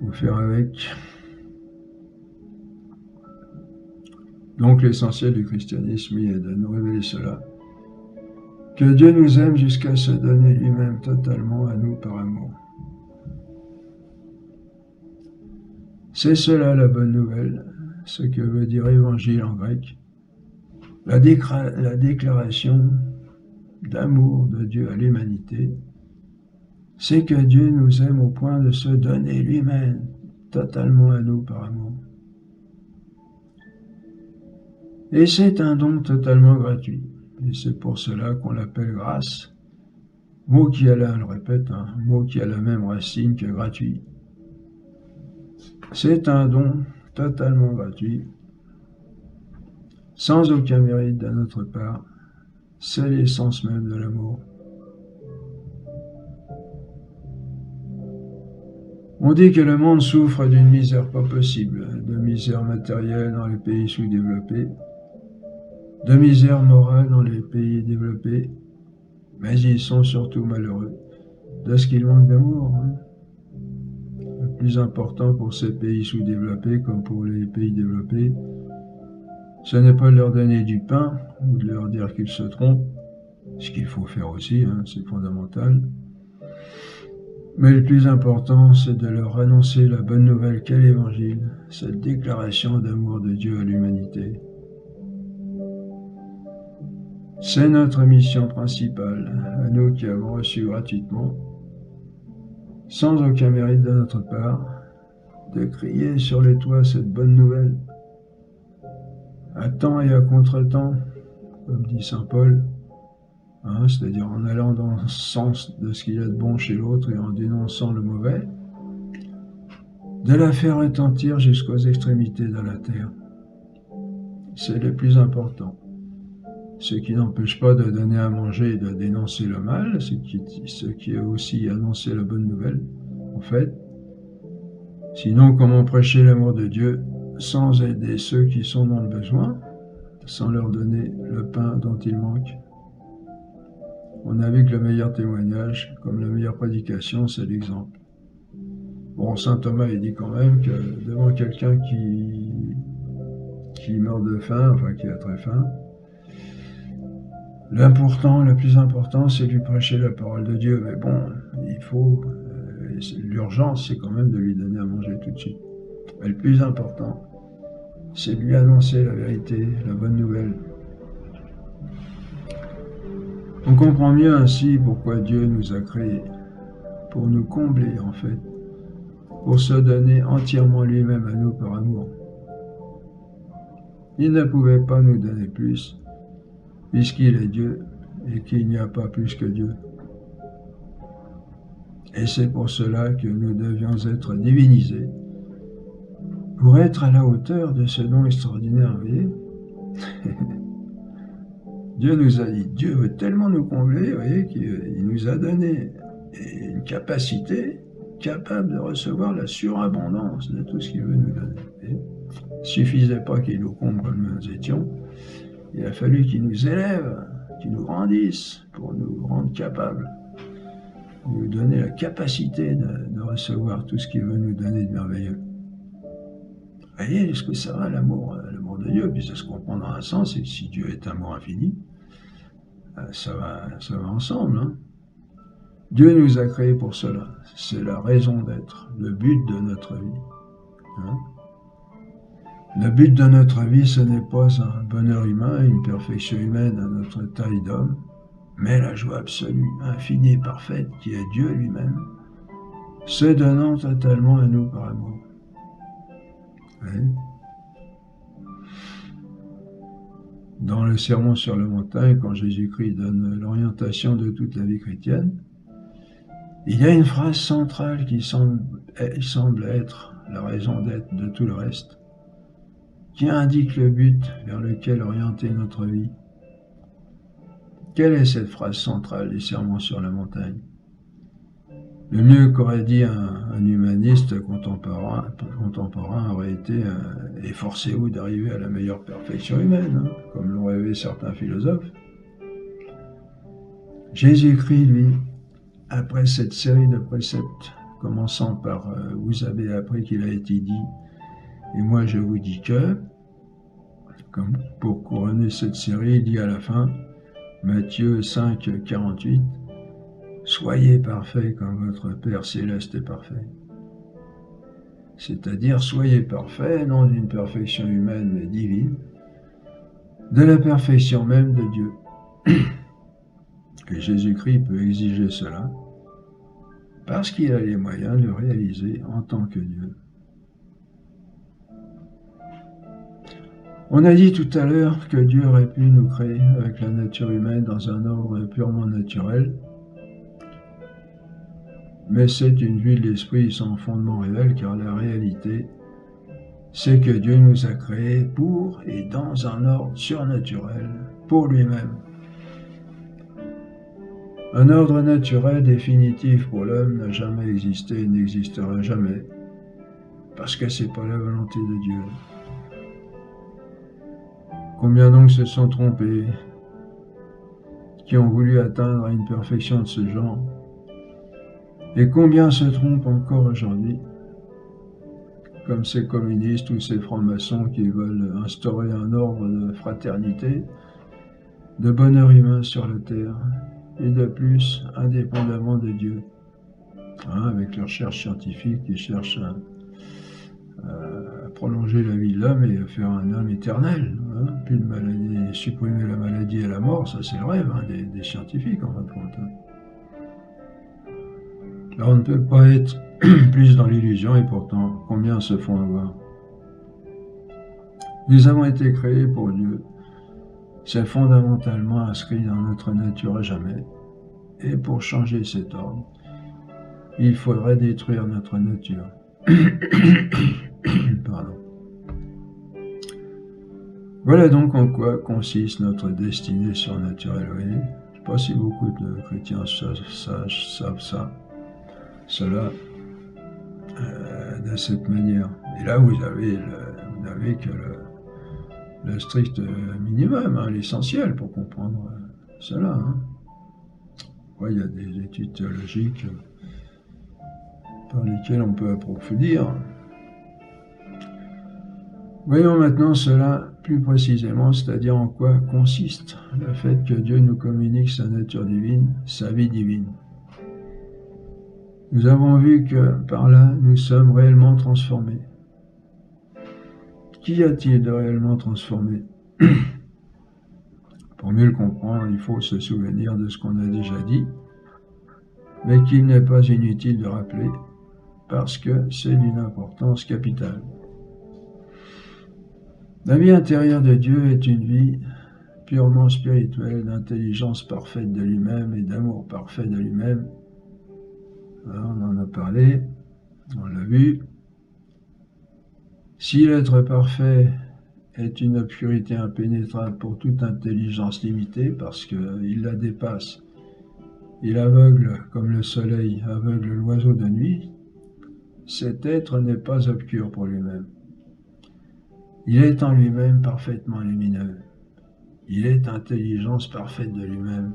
Faut faire avec. Donc l'essentiel du christianisme est de nous révéler cela, que Dieu nous aime jusqu'à se donner lui-même totalement à nous par amour. C'est cela la bonne nouvelle, ce que veut dire évangile en grec, la déclaration d'amour de Dieu à l'humanité, c'est que Dieu nous aime au point de se donner lui-même totalement à nous par amour. Et c'est un don totalement gratuit. Et c'est pour cela qu'on l'appelle grâce, mot qui a la, je répète, un mot qui a la même racine que gratuit. C'est un don totalement gratuit, sans aucun mérite de notre part. C'est l'essence même de l'amour. On dit que le monde souffre d'une misère pas possible, de misère matérielle dans les pays sous-développés, de misère morale dans les pays développés, mais ils sont surtout malheureux de ce qu'ils manquent d'amour. Hein. Le plus important pour ces pays sous-développés, comme pour les pays développés, ce n'est pas de leur donner du pain ou de leur dire qu'ils se trompent, ce qu'il faut faire aussi, hein, c'est fondamental. Mais le plus important, c'est de leur annoncer la bonne nouvelle qu'est l'Évangile, cette déclaration d'amour de Dieu à l'humanité. C'est notre mission principale, à nous qui avons reçu gratuitement, sans aucun mérite de notre part, de crier sur les toits cette bonne nouvelle, à temps et à contre-temps, comme dit saint Paul, hein, c'est-à-dire en allant dans le sens de ce qu'il y a de bon chez l'autre et en dénonçant le mauvais, de la faire retentir jusqu'aux extrémités de la terre. C'est le plus important. Ce qui n'empêche pas de donner à manger et de dénoncer le mal, ce qui est aussi annoncer la bonne nouvelle, en fait. Sinon, comment prêcher l'amour de Dieu sans aider ceux qui sont dans le besoin, sans leur donner le pain dont ils manquent? On a vu que le meilleur témoignage, comme la meilleure prédication, c'est l'exemple. Bon, saint Thomas, il dit quand même que devant quelqu'un qui meurt de faim, enfin qui a très faim, le plus important, c'est de lui prêcher la parole de Dieu. Mais bon, il faut, l'urgence, c'est quand même de lui donner à manger tout de suite. Mais le plus important, c'est de lui annoncer la vérité, la bonne nouvelle. On comprend mieux ainsi pourquoi Dieu nous a créés, pour nous combler en fait, pour se donner entièrement lui-même à nous par amour. Il ne pouvait pas nous donner plus, puisqu'il est Dieu et qu'il n'y a pas plus que Dieu. Et c'est pour cela que nous devions être divinisés, pour être à la hauteur de ce don extraordinaire, vous voyez. Dieu nous a dit, Dieu veut tellement nous combler, vous voyez, qu'il nous a donné une capacité capable de recevoir la surabondance de tout ce qu'il veut nous donner. Il ne suffisait pas qu'il nous comble comme nous étions, Il a fallu qu'il nous élève, qu'il nous grandisse pour nous rendre capables, nous donner la capacité de recevoir tout ce qu'il veut nous donner de merveilleux. Vous voyez jusqu'où ça va l'amour de Dieu, puis ça se comprend dans un sens, c'est que si Dieu est amour infini, ça va ensemble. Hein. Dieu nous a créés pour cela, c'est la raison d'être, le but de notre vie. Hein. Le but de notre vie, ce n'est pas un bonheur humain, une perfection humaine à notre taille d'homme, mais la joie absolue, infinie et parfaite, qui est Dieu lui-même, se donnant totalement à nous par amour. Oui. Dans le Sermon sur la montagne, quand Jésus-Christ donne l'orientation de toute la vie chrétienne, il y a une phrase centrale qui semble être la raison d'être de tout le reste, qui indique le but vers lequel orienter notre vie. Quelle est cette phrase centrale des Sermons sur la montagne? Le mieux qu'aurait dit un humaniste contemporain aurait été « Efforcez-vous d'arriver à la meilleure perfection humaine hein, », comme l'ont rêvé certains philosophes. Jésus-Christ, lui, après cette série de préceptes, commençant par « Vous avez appris qu'il a été dit » et moi je vous dis que, comme pour couronner cette série, il dit à la fin, Matthieu 5, 48, « Soyez parfaits comme votre Père Céleste est parfait. » C'est-à-dire, soyez parfaits, non d'une perfection humaine mais divine, de la perfection même de Dieu. Et Jésus-Christ peut exiger cela, parce qu'il a les moyens de le réaliser en tant que Dieu. On a dit tout à l'heure que Dieu aurait pu nous créer avec la nature humaine dans un ordre purement naturel, mais c'est une vue de l'esprit sans fondement réel, car la réalité, c'est que Dieu nous a créés pour et dans un ordre surnaturel, pour lui-même. Un ordre naturel définitif pour l'homme n'a jamais existé et n'existera jamais, parce que c'est pas la volonté de Dieu. Combien donc se sont trompés, qui ont voulu atteindre une perfection de ce genre, et combien se trompent encore aujourd'hui, comme ces communistes ou ces francs-maçons qui veulent instaurer un ordre de fraternité, de bonheur humain sur la terre, et de plus, indépendamment de Dieu, hein, avec leurs recherches scientifiques qui cherchent à prolonger la vie de l'homme et à faire un homme éternel. Hein. Plus de maladie, supprimer la maladie et la mort, ça c'est le rêve hein, des scientifiques en fin de compte. Là on ne peut pas être plus dans l'illusion et pourtant, combien se font avoir. Nous avons été créés pour Dieu. C'est fondamentalement inscrit dans notre nature à jamais. Et pour changer cet ordre, il faudrait détruire notre nature. Pardon. Voilà donc en quoi consiste notre destinée surnaturelle. Oui, je ne sais pas si beaucoup de chrétiens savent cela de cette manière. Et là, vous n'avez que le strict minimum, hein, l'essentiel pour comprendre cela. Hein. Ouais, il y a des études théologiques par lesquelles on peut approfondir. Voyons maintenant cela plus précisément, c'est-à-dire en quoi consiste le fait que Dieu nous communique sa nature divine, sa vie divine. Nous avons vu que par là, nous sommes réellement transformés. Qu'y a-t-il de réellement transformé? Pour mieux le comprendre, il faut se souvenir de ce qu'on a déjà dit, mais qu'il n'est pas inutile de rappeler, parce que c'est d'une importance capitale. La vie intérieure de Dieu est une vie purement spirituelle, d'intelligence parfaite de lui-même et d'amour parfait de lui-même. Alors, on en a parlé, on l'a vu. Si l'être parfait est une obscurité impénétrable pour toute intelligence limitée, parce qu'il la dépasse, il aveugle comme le soleil aveugle l'oiseau de nuit, cet être n'est pas obscur pour lui-même. Il est en lui-même parfaitement lumineux. Il est intelligence parfaite de lui-même.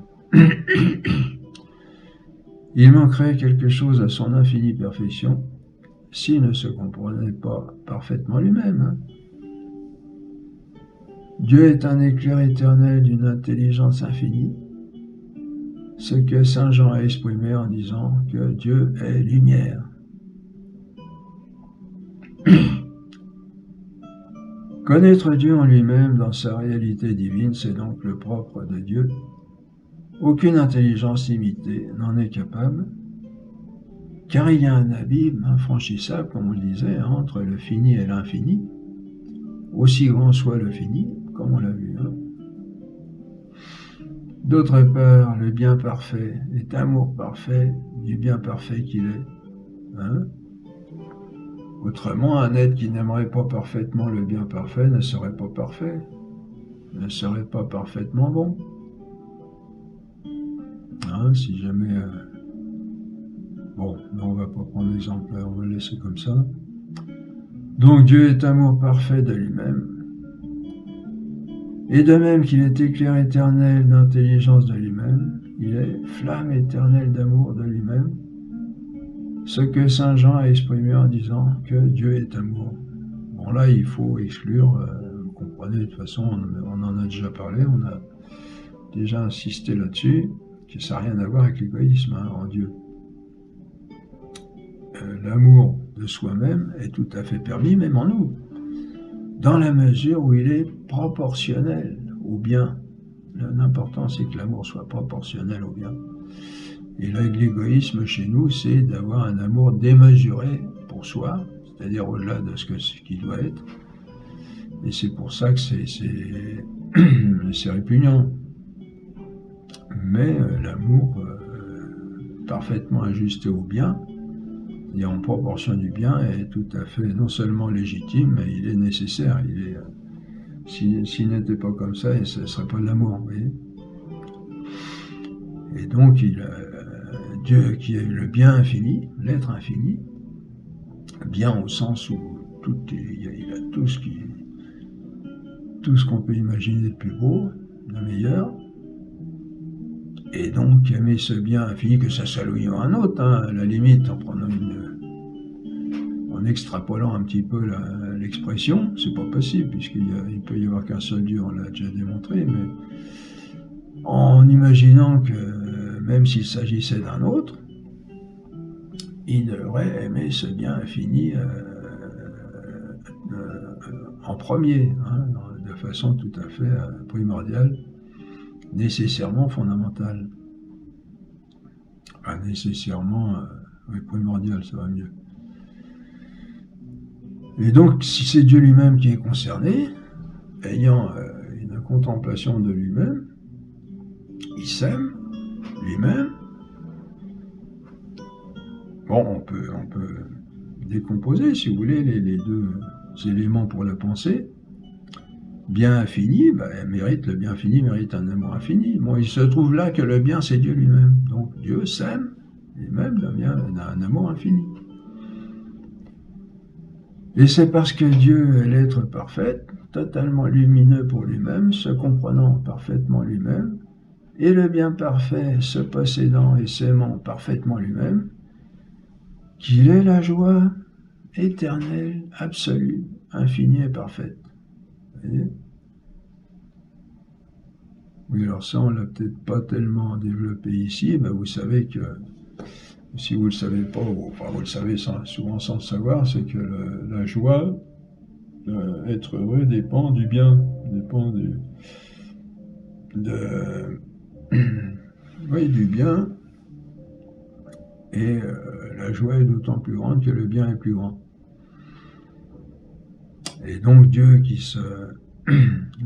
Il manquerait quelque chose à son infinie perfection s'il ne se comprenait pas parfaitement lui-même. Hein. Dieu est un éclair éternel d'une intelligence infinie, ce que saint Jean a exprimé en disant que Dieu est lumière. Connaître Dieu en lui-même dans sa réalité divine, c'est donc le propre de Dieu. Aucune intelligence limitée n'en est capable, car il y a un abîme infranchissable, comme on le disait, entre le fini et l'infini, aussi grand soit le fini, comme on l'a vu. Hein. D'autre part, le bien parfait est amour parfait du bien parfait qu'il est. Hein. Autrement, un être qui n'aimerait pas parfaitement le bien parfait ne serait pas parfait, ne serait pas parfaitement bon. Hein, si jamais... Bon, là on va pas prendre l'exemple, on va le laisser comme ça. Donc Dieu est amour parfait de lui-même. Et de même qu'il est éclair éternel d'intelligence de lui-même, il est flamme éternelle d'amour de lui-même. Ce que saint Jean a exprimé en disant que Dieu est amour. Bon là, il faut exclure, vous comprenez, de toute façon, on en a déjà parlé, on a déjà insisté là-dessus, que ça n'a rien à voir avec l'égoïsme en Dieu. L'amour de soi-même est tout à fait permis, même en nous, dans la mesure où il est proportionnel au bien. L'important, c'est que l'amour soit proportionnel au bien. Et l'égoïsme chez nous, c'est d'avoir un amour démesuré pour soi, c'est-à-dire au-delà de ce qui doit être. Et c'est pour ça que c'est répugnant. Mais l'amour parfaitement ajusté au bien, et en proportion du bien, est tout à fait non seulement légitime, mais il est nécessaire. S'il n'était pas comme ça, ce ne serait pas de l'amour, vous voyez. Et donc, Dieu qui est le bien infini, l'être infini, bien au sens où il a tout ce qu'on peut imaginer de plus beau, de meilleur, et donc aimer ce bien infini, que ça soit lui ou un autre, hein, à la limite, en extrapolant un petit peu l'expression, c'est pas possible, puisqu'il peut y avoir qu'un seul Dieu, on l'a déjà démontré, mais en imaginant que même s'il s'agissait d'un autre, il devrait aimer ce bien infini en premier, hein, de façon tout à fait primordiale, nécessairement fondamentale. Enfin, nécessairement primordiale, ça va mieux. Et donc, si c'est Dieu lui-même qui est concerné, ayant une contemplation de lui-même, il s'aime lui-même. Bon, on peut décomposer, si vous voulez, les deux éléments pour la pensée. Bien infini, le bien infini mérite un amour infini. Bon, il se trouve là que le bien, c'est Dieu lui-même. Donc, Dieu s'aime lui-même d'un amour infini. Et c'est parce que Dieu est l'être parfait, totalement lumineux pour lui-même, se comprenant parfaitement lui-même, et le bien parfait se possédant et s'aimant parfaitement lui-même, qu'il est la joie éternelle, absolue, infinie et parfaite. Vous voyez ? Oui, alors ça, on l'a peut-être pas tellement développé ici, mais vous savez que, si vous le savez pas, enfin vous le savez souvent sans le savoir, c'est que la joie, être heureux dépend du bien, dépend du bien, et la joie est d'autant plus grande que le bien est plus grand. Et donc Dieu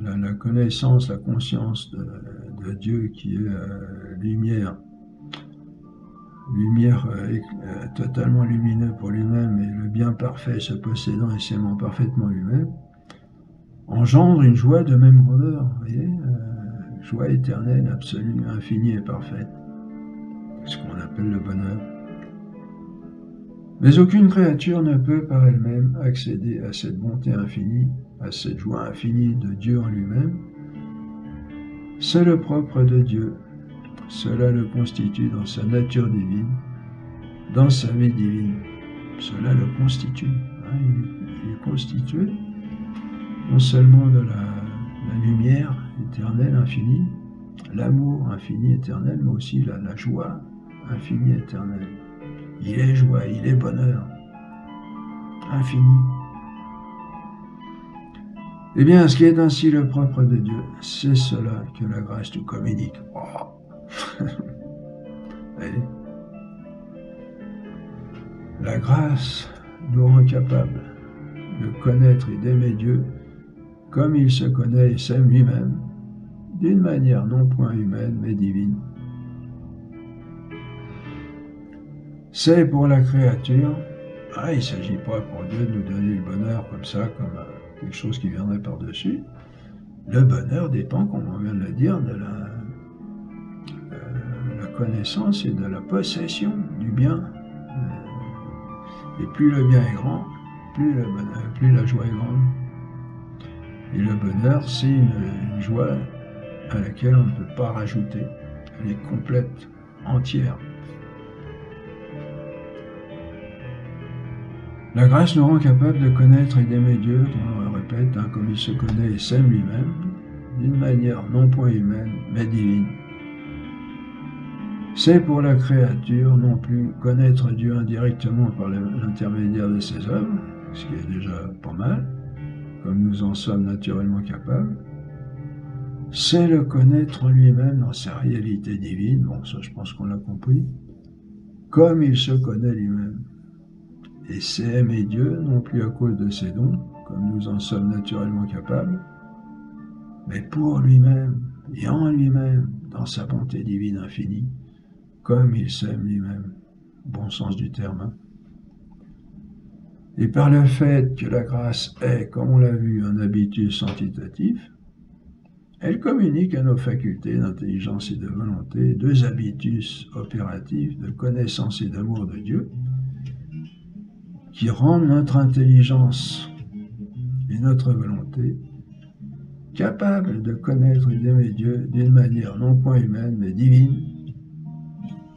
la connaissance, la conscience de Dieu qui est lumière totalement lumineux pour lui-même, et le bien parfait se possédant et s'aimant parfaitement lui-même, engendre une joie de même grandeur, vous voyez, joie éternelle, absolue, infinie et parfaite, ce qu'on appelle le bonheur. Mais aucune créature ne peut par elle-même accéder à cette bonté infinie, à cette joie infinie de Dieu en lui-même, C'est le propre de Dieu. Cela le constitue dans sa nature divine, dans sa vie divine. Cela le constitue. Il est constitué non seulement de la lumière éternelle, infinie, l'amour infini, éternel, mais aussi la joie infinie, éternelle. Il est joie, il est bonheur infini. Eh bien, ce qui est ainsi le propre de Dieu, c'est cela que la grâce nous communique. Oh. La grâce nous rend capables de connaître et d'aimer Dieu comme il se connaît et s'aime lui-même, d'une manière non point humaine mais divine. C'est pour la créature, il ne s'agit pas pour Dieu de nous donner le bonheur comme ça, comme quelque chose qui viendrait par-dessus. Le bonheur dépend, comme on vient de le dire, de la connaissance et de la possession du bien. Et plus le bien est grand, plus la joie est grande. Et le bonheur, c'est une joie à laquelle on ne peut pas rajouter. Elle est complète, entière. La grâce nous rend capable de connaître et d'aimer Dieu, on le répète, comme il se connaît et s'aime lui-même, d'une manière non point humaine, mais divine. C'est pour la créature non plus connaître Dieu indirectement par l'intermédiaire de ses œuvres, ce qui est déjà pas mal, comme nous en sommes naturellement capables. C'est le connaître lui-même dans sa réalité divine, bon ça je pense qu'on l'a compris, comme il se connaît lui-même. Et c'est aimer Dieu non plus à cause de ses dons, comme nous en sommes naturellement capables, mais pour lui-même et en lui-même, dans sa bonté divine infinie, comme il s'aime lui-même, bon sens du terme. Et par le fait que la grâce est, comme on l'a vu, un habitus entitatif, elle communique à nos facultés d'intelligence et de volonté deux habitus opératifs de connaissance et d'amour de Dieu, qui rendent notre intelligence et notre volonté capables de connaître et d'aimer Dieu d'une manière non point humaine, mais divine,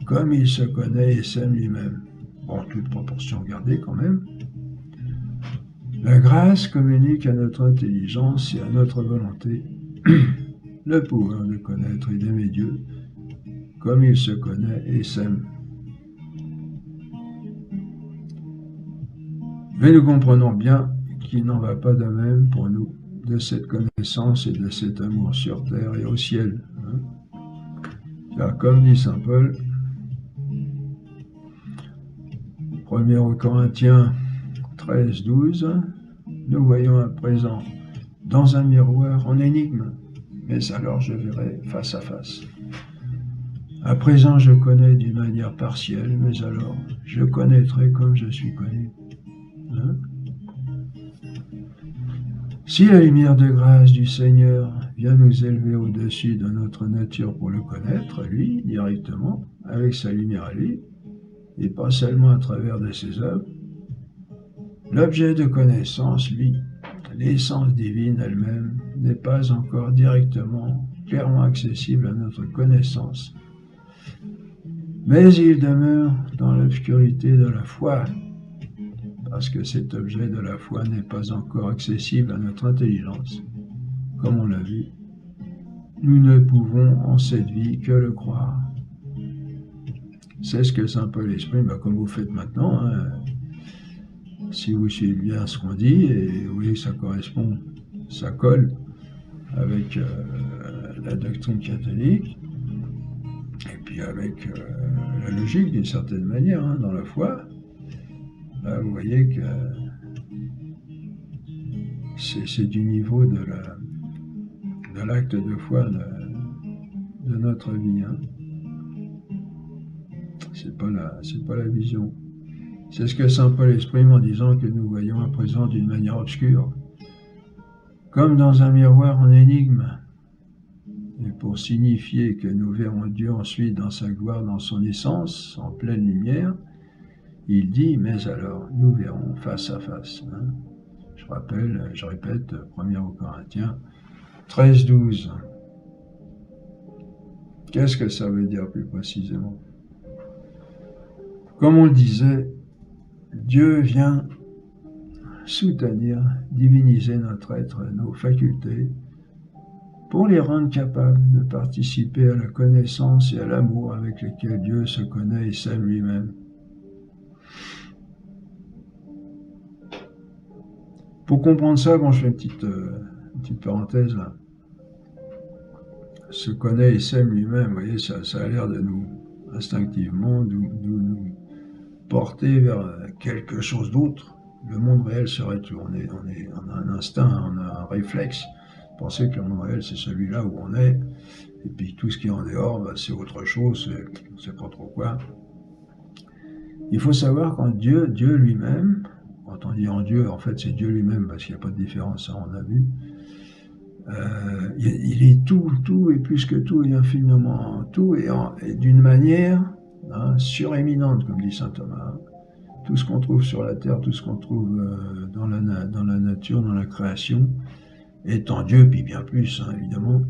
comme il se connaît et s'aime lui-même. Bon, toute proportion gardée quand même. La grâce communique à notre intelligence et à notre volonté le pouvoir de connaître et d'aimer Dieu comme il se connaît et s'aime. Mais nous comprenons bien qu'il n'en va pas de même pour nous de cette connaissance et de cet amour sur terre et au ciel. Car comme dit saint Paul, 1 Corinthiens 13, 12, nous voyons à présent dans un miroir en énigme, mais alors je verrai face à face. À présent je connais d'une manière partielle, mais alors je connaîtrai comme je suis connu. Si la lumière de grâce du Seigneur vient nous élever au-dessus de notre nature pour le connaître, lui, directement, avec sa lumière à lui, et pas seulement à travers de ses œuvres, l'objet de connaissance, lui, l'essence divine elle-même, n'est pas encore directement, clairement accessible à notre connaissance. Mais il demeure dans l'obscurité de la foi, parce que cet objet de la foi n'est pas encore accessible à notre intelligence. Comme on l'a vu, nous ne pouvons en cette vie que le croire. C'est ce que saint Paul exprime, comme vous faites maintenant, si vous suivez bien ce qu'on dit, et vous voyez que ça correspond, ça colle avec la doctrine catholique, et puis avec la logique d'une certaine manière, dans la foi. Là, vous voyez que c'est du niveau de l'acte de foi de notre vie. C'est pas la vision. C'est ce que saint Paul exprime en disant que nous voyons à présent d'une manière obscure, comme dans un miroir en énigme, et pour signifier que nous verrons Dieu ensuite dans sa gloire, dans son essence, en pleine lumière, il dit, mais alors, nous verrons face à face. Je répète, 1 Corinthiens 13, 12. Qu'est-ce que ça veut dire plus précisément? Comme on le disait, Dieu vient soutenir, diviniser notre être, nos facultés, pour les rendre capables de participer à la connaissance et à l'amour avec lesquels Dieu se connaît et s'aime lui-même. Pour comprendre ça, bon, je fais une petite parenthèse là. Se connaît et s'aime lui-même, vous voyez, ça a l'air de nous, instinctivement, nous porter vers quelque chose d'autre. Le monde réel serait tout. On a un instinct, on a un réflexe. Penser que le monde réel, c'est celui-là où on est. Et puis tout ce qui est en dehors, bah, c'est autre chose, on ne sait pas trop quoi. Il faut savoir qu'en Dieu lui-même, quand on dit en Dieu, en fait c'est Dieu lui-même, parce qu'il n'y a pas de différence, ça on a vu. Il est tout et plus que tout et infiniment tout et d'une manière suréminente, comme dit saint Thomas. Tout ce qu'on trouve sur la terre, tout ce qu'on trouve dans la nature, dans la création, est en Dieu, puis bien plus, évidemment.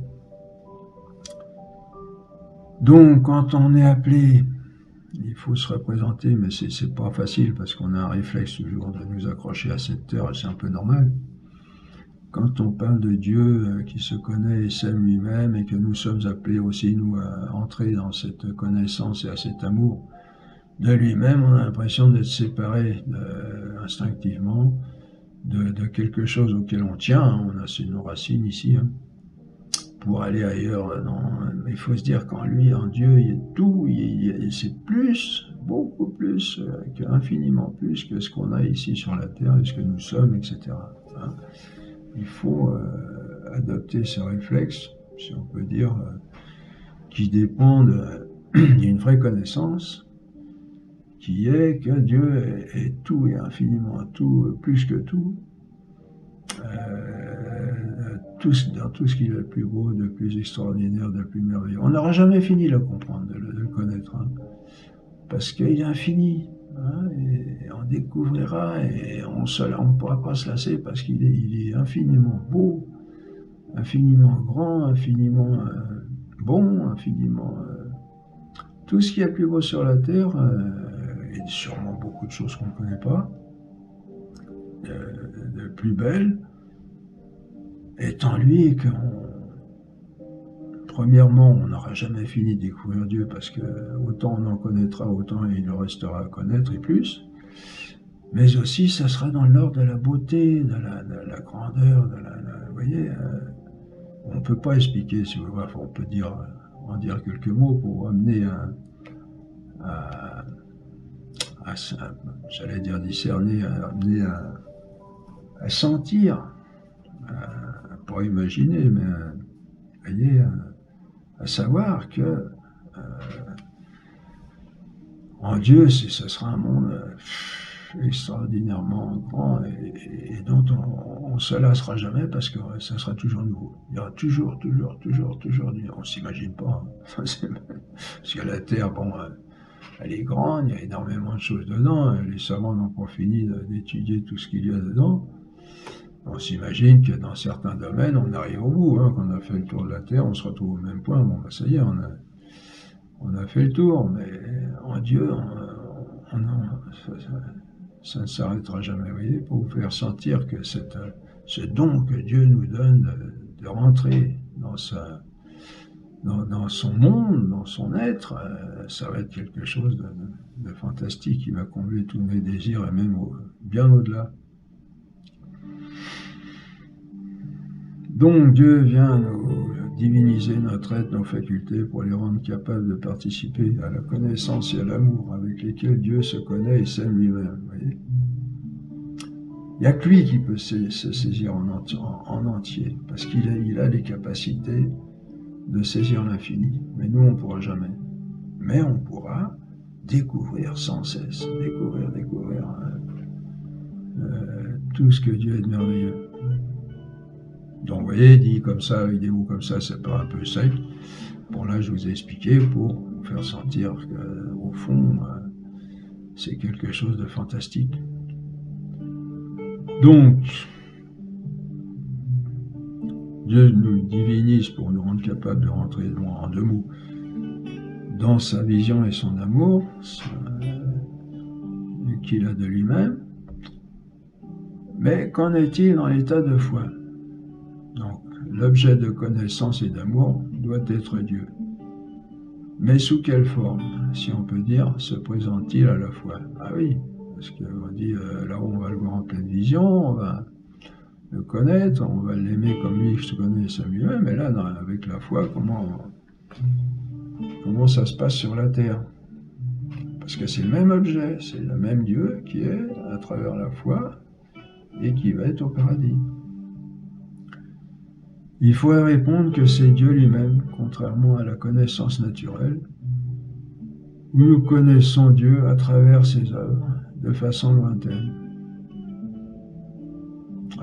Donc, quand on est appelé, il faut se représenter, mais c'est pas facile, parce qu'on a un réflexe toujours de nous accrocher à cette terre, et c'est un peu normal. Quand on parle de Dieu qui se connaît et s'aime lui-même, et que nous sommes appelés aussi, nous, à entrer dans cette connaissance et à cet amour de lui-même, on a l'impression d'être séparés instinctivement de quelque chose auquel on tient. On a nos racines ici, pour aller ailleurs. Non, il faut se dire qu'en lui, en Dieu, il y a tout, c'est plus, beaucoup plus, infiniment plus que ce qu'on a ici sur la terre et ce que nous sommes, etc. Il faut adopter ce réflexe, si on peut dire, qui dépend d'une vraie connaissance, qui est que Dieu est tout et infiniment tout, plus que tout, dans tout ce qu'il a de plus beau, de plus extraordinaire, de plus merveilleux. On n'aura jamais fini de le comprendre, de le connaître, parce qu'il est infini, et on découvrira et on ne pourra pas se lasser parce qu'il est infiniment beau, infiniment grand, infiniment bon, infiniment tout ce qu'il y a de plus beau sur la terre, et sûrement beaucoup de choses qu'on ne connaît pas, de plus belles, est en lui et premièrement, on n'aura jamais fini de découvrir Dieu parce que autant on en connaîtra, autant il le restera à connaître et plus. Mais aussi, ça sera dans l'ordre de la beauté, de la grandeur, vous voyez, on ne peut pas expliquer, si vous voulez, on peut en dire quelques mots pour amener j'allais dire discerner, amener à sentir, pas imaginer, mais vous voyez, à savoir que en Dieu, ce sera un monde extraordinairement grand et dont on ne se lassera jamais parce que ça sera toujours nouveau. Il y aura toujours du nouveau. On ne s'imagine pas. Parce que la Terre, bon, elle est grande, il y a énormément de choses dedans. Les savants n'ont pas fini d'étudier tout ce qu'il y a dedans. On s'imagine que dans certains domaines, on arrive au bout. Quand on a fait le tour de la Terre, on se retrouve au même point. Bon, ça y est, on a fait le tour, mais en Dieu, ça ne s'arrêtera jamais, vous voyez, pour vous faire sentir que ce don que Dieu nous donne de rentrer dans son monde, dans son être, ça va être quelque chose de fantastique qui va combler tous mes désirs et même bien au-delà. Donc Dieu vient nous diviniser notre être, nos facultés pour les rendre capables de participer à la connaissance et à l'amour avec lesquels Dieu se connaît et s'aime lui-même. Il n'y a que lui qui peut se saisir en entier, parce qu'il a les capacités de saisir l'infini. Mais nous, on ne pourra jamais. Mais on pourra découvrir sans cesse, découvrir tout ce que Dieu est de merveilleux. Donc, vous voyez, dit comme ça, avec des mots comme ça, c'est pas un peu sec. Bon, là, je vous ai expliqué pour vous faire sentir qu'au fond, c'est quelque chose de fantastique. Donc, Dieu nous divinise pour nous rendre capables de rentrer, en deux mots, dans sa vision et son amour qu'il a de lui-même. Mais qu'en est-il dans l'état de foi? Donc, l'objet de connaissance et d'amour doit être Dieu. Mais sous quelle forme, si on peut dire, se présente-t-il à la foi? Ah oui, parce qu'on dit, là où on va le voir en pleine vision, on va le connaître, on va l'aimer comme lui se connaisse à lui-même, mais là, avec la foi, comment ça se passe sur la terre? Parce que c'est le même objet, c'est le même Dieu qui est à travers la foi et qui va être au paradis. Il faut répondre que c'est Dieu lui-même, contrairement à la connaissance naturelle, où nous connaissons Dieu à travers ses œuvres, de façon lointaine.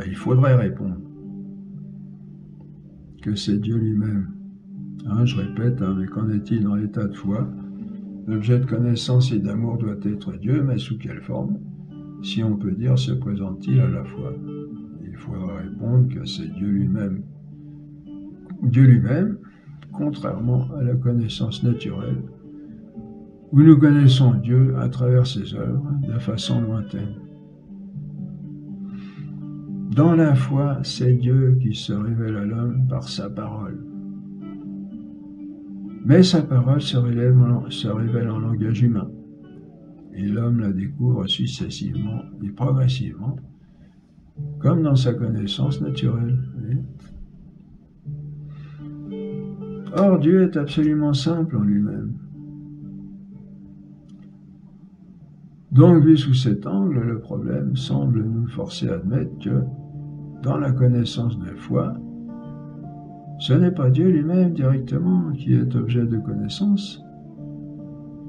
Il faudrait répondre que c'est Dieu lui-même. Je répète, mais qu'en est-il dans l'état de foi? L'objet de connaissance et d'amour doit être Dieu, mais sous quelle forme? Si on peut dire, se présente-t-il à la foi? Il faudra répondre que c'est Dieu lui-même. Dieu lui-même, contrairement à la connaissance naturelle, où nous connaissons Dieu à travers ses œuvres de façon lointaine. Dans la foi, c'est Dieu qui se révèle à l'homme par sa parole. Mais sa parole se révèle en langage humain, et l'homme la découvre successivement et progressivement, comme dans sa connaissance naturelle. Or, Dieu est absolument simple en lui-même. Donc, vu sous cet angle, le problème semble nous forcer à admettre que, dans la connaissance de foi, ce n'est pas Dieu lui-même directement qui est objet de connaissance,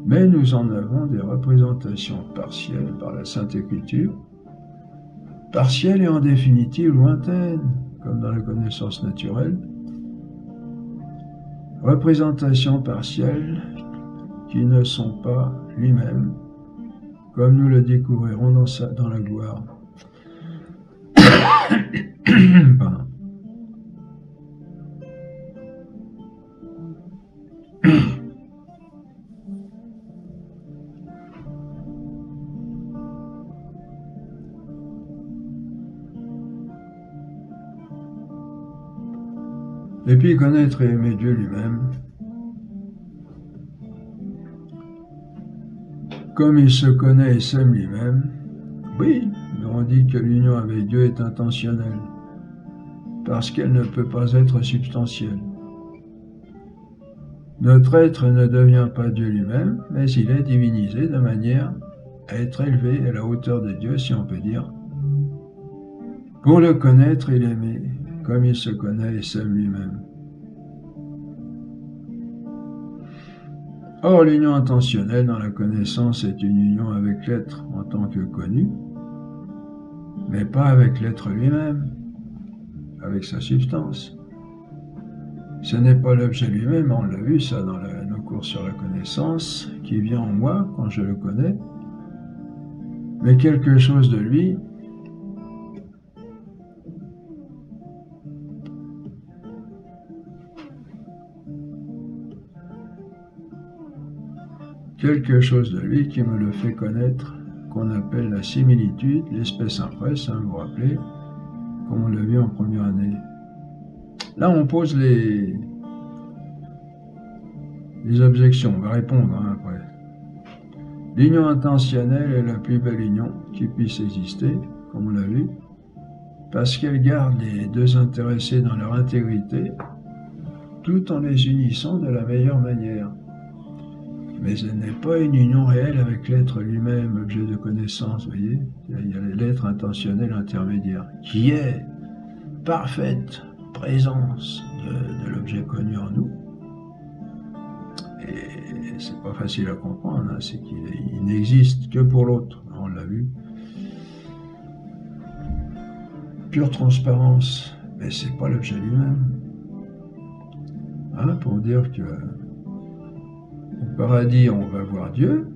mais nous en avons des représentations partielles par la Sainte Écriture, partielles et en définitive lointaines, comme dans la connaissance naturelle, représentations partielles qui ne sont pas lui-même, comme nous le découvrirons dans la gloire. Pardon. Et puis connaître et aimer Dieu lui-même, comme il se connaît et s'aime lui-même. Oui, mais on dit que l'union avec Dieu est intentionnelle, parce qu'elle ne peut pas être substantielle. Notre être ne devient pas Dieu lui-même, mais il est divinisé de manière à être élevé à la hauteur de Dieu, si on peut dire, pour le connaître et l'aimer, comme il se connaît et s'aime lui-même. Or, l'union intentionnelle dans la connaissance est une union avec l'être en tant que connu, mais pas avec l'être lui-même, avec sa substance. Ce n'est pas l'objet lui-même, on l'a vu ça dans nos cours sur la connaissance, qui vient en moi quand je le connais, mais quelque chose de lui qui me le fait connaître, qu'on appelle la similitude, l'espèce impresse, vous vous rappelez, comme on l'a vu en première année. Là, on pose les objections, on va répondre après. L'union intentionnelle est la plus belle union qui puisse exister, comme on l'a vu, parce qu'elle garde les deux intéressés dans leur intégrité, tout en les unissant de la meilleure manière. Mais elle n'est pas une union réelle avec l'être lui-même, objet de connaissance, vous voyez. Il y a l'être intentionnel intermédiaire, qui est parfaite présence de l'objet connu en nous. Et c'est pas facile à comprendre, c'est qu'il n'existe que pour l'autre, on l'a vu. Pure transparence, mais c'est pas l'objet lui-même. Pour dire que au paradis, on va voir Dieu,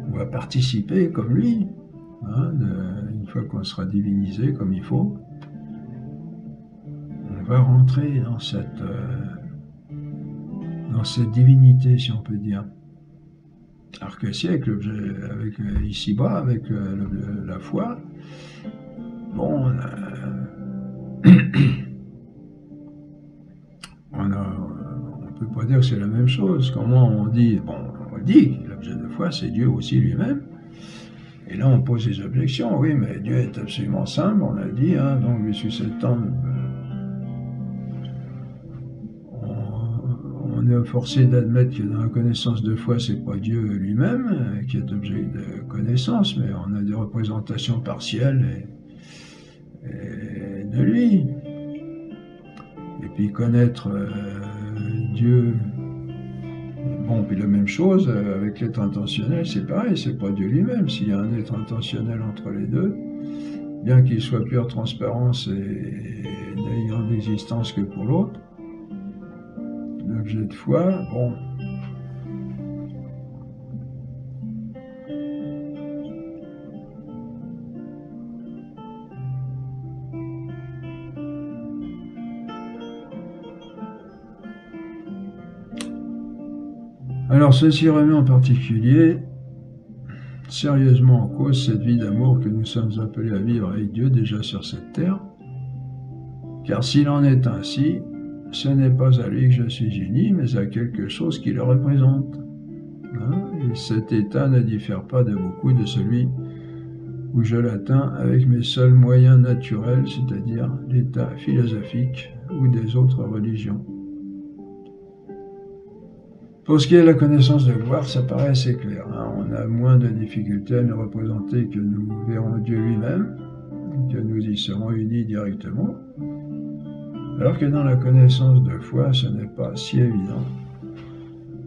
on va participer comme lui, une fois qu'on sera divinisé comme il faut, va rentrer dans cette divinité, si on peut dire. Alors que si avec l'objet, avec ici-bas, avec la foi, bon, on peut pas dire que c'est la même chose. Comment on dit? Bon, on dit que l'objet de foi, c'est Dieu aussi lui-même. Et là, on pose des objections. Oui, mais Dieu est absolument simple, on a dit, hein, donc versus cet homme, on est forcé d'admettre que dans la connaissance de foi, c'est pas Dieu lui-même qui est objet de connaissance, mais on a des représentations partielles et de lui. Et puis connaître Dieu, bon, puis la même chose avec l'être intentionnel, c'est pareil, c'est pas Dieu lui-même. S'il y a un être intentionnel entre les deux, bien qu'il soit pure transparence et n'ayant d'existence que pour l'autre, l'objet de foi, bon. Alors ceci remet en particulier sérieusement en cause cette vie d'amour que nous sommes appelés à vivre avec Dieu déjà sur cette terre, car s'il en est ainsi, ce n'est pas à lui que je suis uni, mais à quelque chose qui le représente. Et cet état ne diffère pas de beaucoup de celui où je l'atteins avec mes seuls moyens naturels, c'est-à-dire l'état philosophique ou des autres religions. Pour ce qui est de la connaissance de gloire, ça paraît assez clair. On a moins de difficultés à nous représenter que nous verrons Dieu lui-même, que nous y serons unis directement, alors que dans la connaissance de foi, ce n'est pas si évident,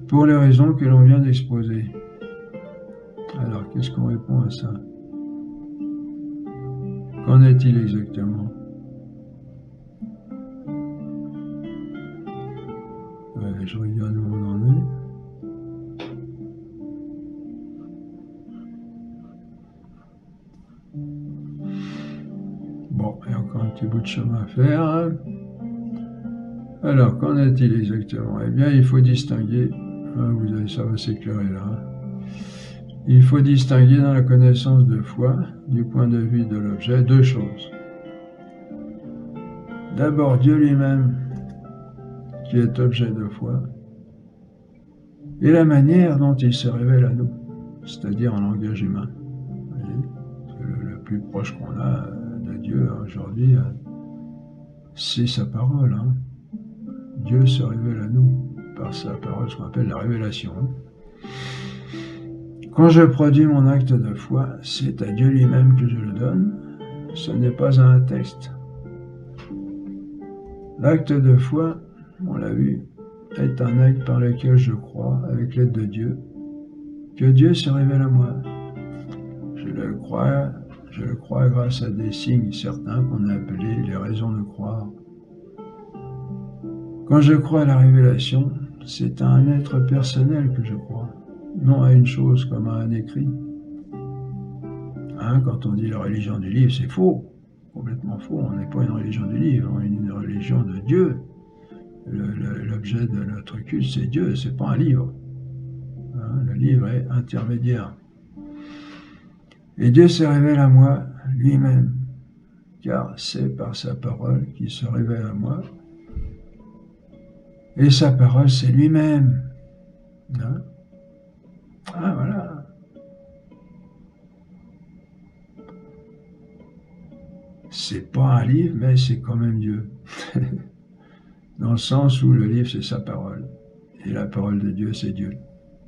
pour les raisons que l'on vient d'exposer. Alors, qu'est-ce qu'on répond à ça? Qu'en est-il exactement? Je regarde où on en est. Bon, il y a encore un petit bout de chemin à faire. Alors, qu'en est-il exactement? Eh bien, il faut distinguer, vous avez, ça va s'éclairer là, il faut distinguer dans la connaissance de foi, du point de vue de l'objet, deux choses. D'abord, Dieu lui-même, qui est objet de foi, et la manière dont il se révèle à nous, c'est-à-dire en langage humain. Vous voyez, le plus proche qu'on a de Dieu aujourd'hui, c'est sa parole. Dieu se révèle à nous par sa parole, ce qu'on appelle la révélation. Quand je produis mon acte de foi, c'est à Dieu lui-même que je le donne, ce n'est pas à un texte. L'acte de foi, on l'a vu, est un acte par lequel je crois, avec l'aide de Dieu, que Dieu se révèle à moi. Je le crois grâce à des signes certains qu'on a appelés les raisons de croire. Quand je crois à la révélation, c'est à un être personnel que je crois, non à une chose comme à un écrit. Quand on dit la religion du livre, c'est faux, complètement faux. On n'est pas une religion du livre, on est une religion de Dieu. L'objet de notre culte, c'est Dieu, c'est pas un livre. Le livre est intermédiaire. Et Dieu se révèle à moi lui-même, car c'est par sa parole qu'il se révèle à moi. Et sa parole, c'est lui-même. Voilà. C'est pas un livre, mais c'est quand même Dieu. Dans le sens où le livre, c'est sa parole. Et la parole de Dieu, c'est Dieu.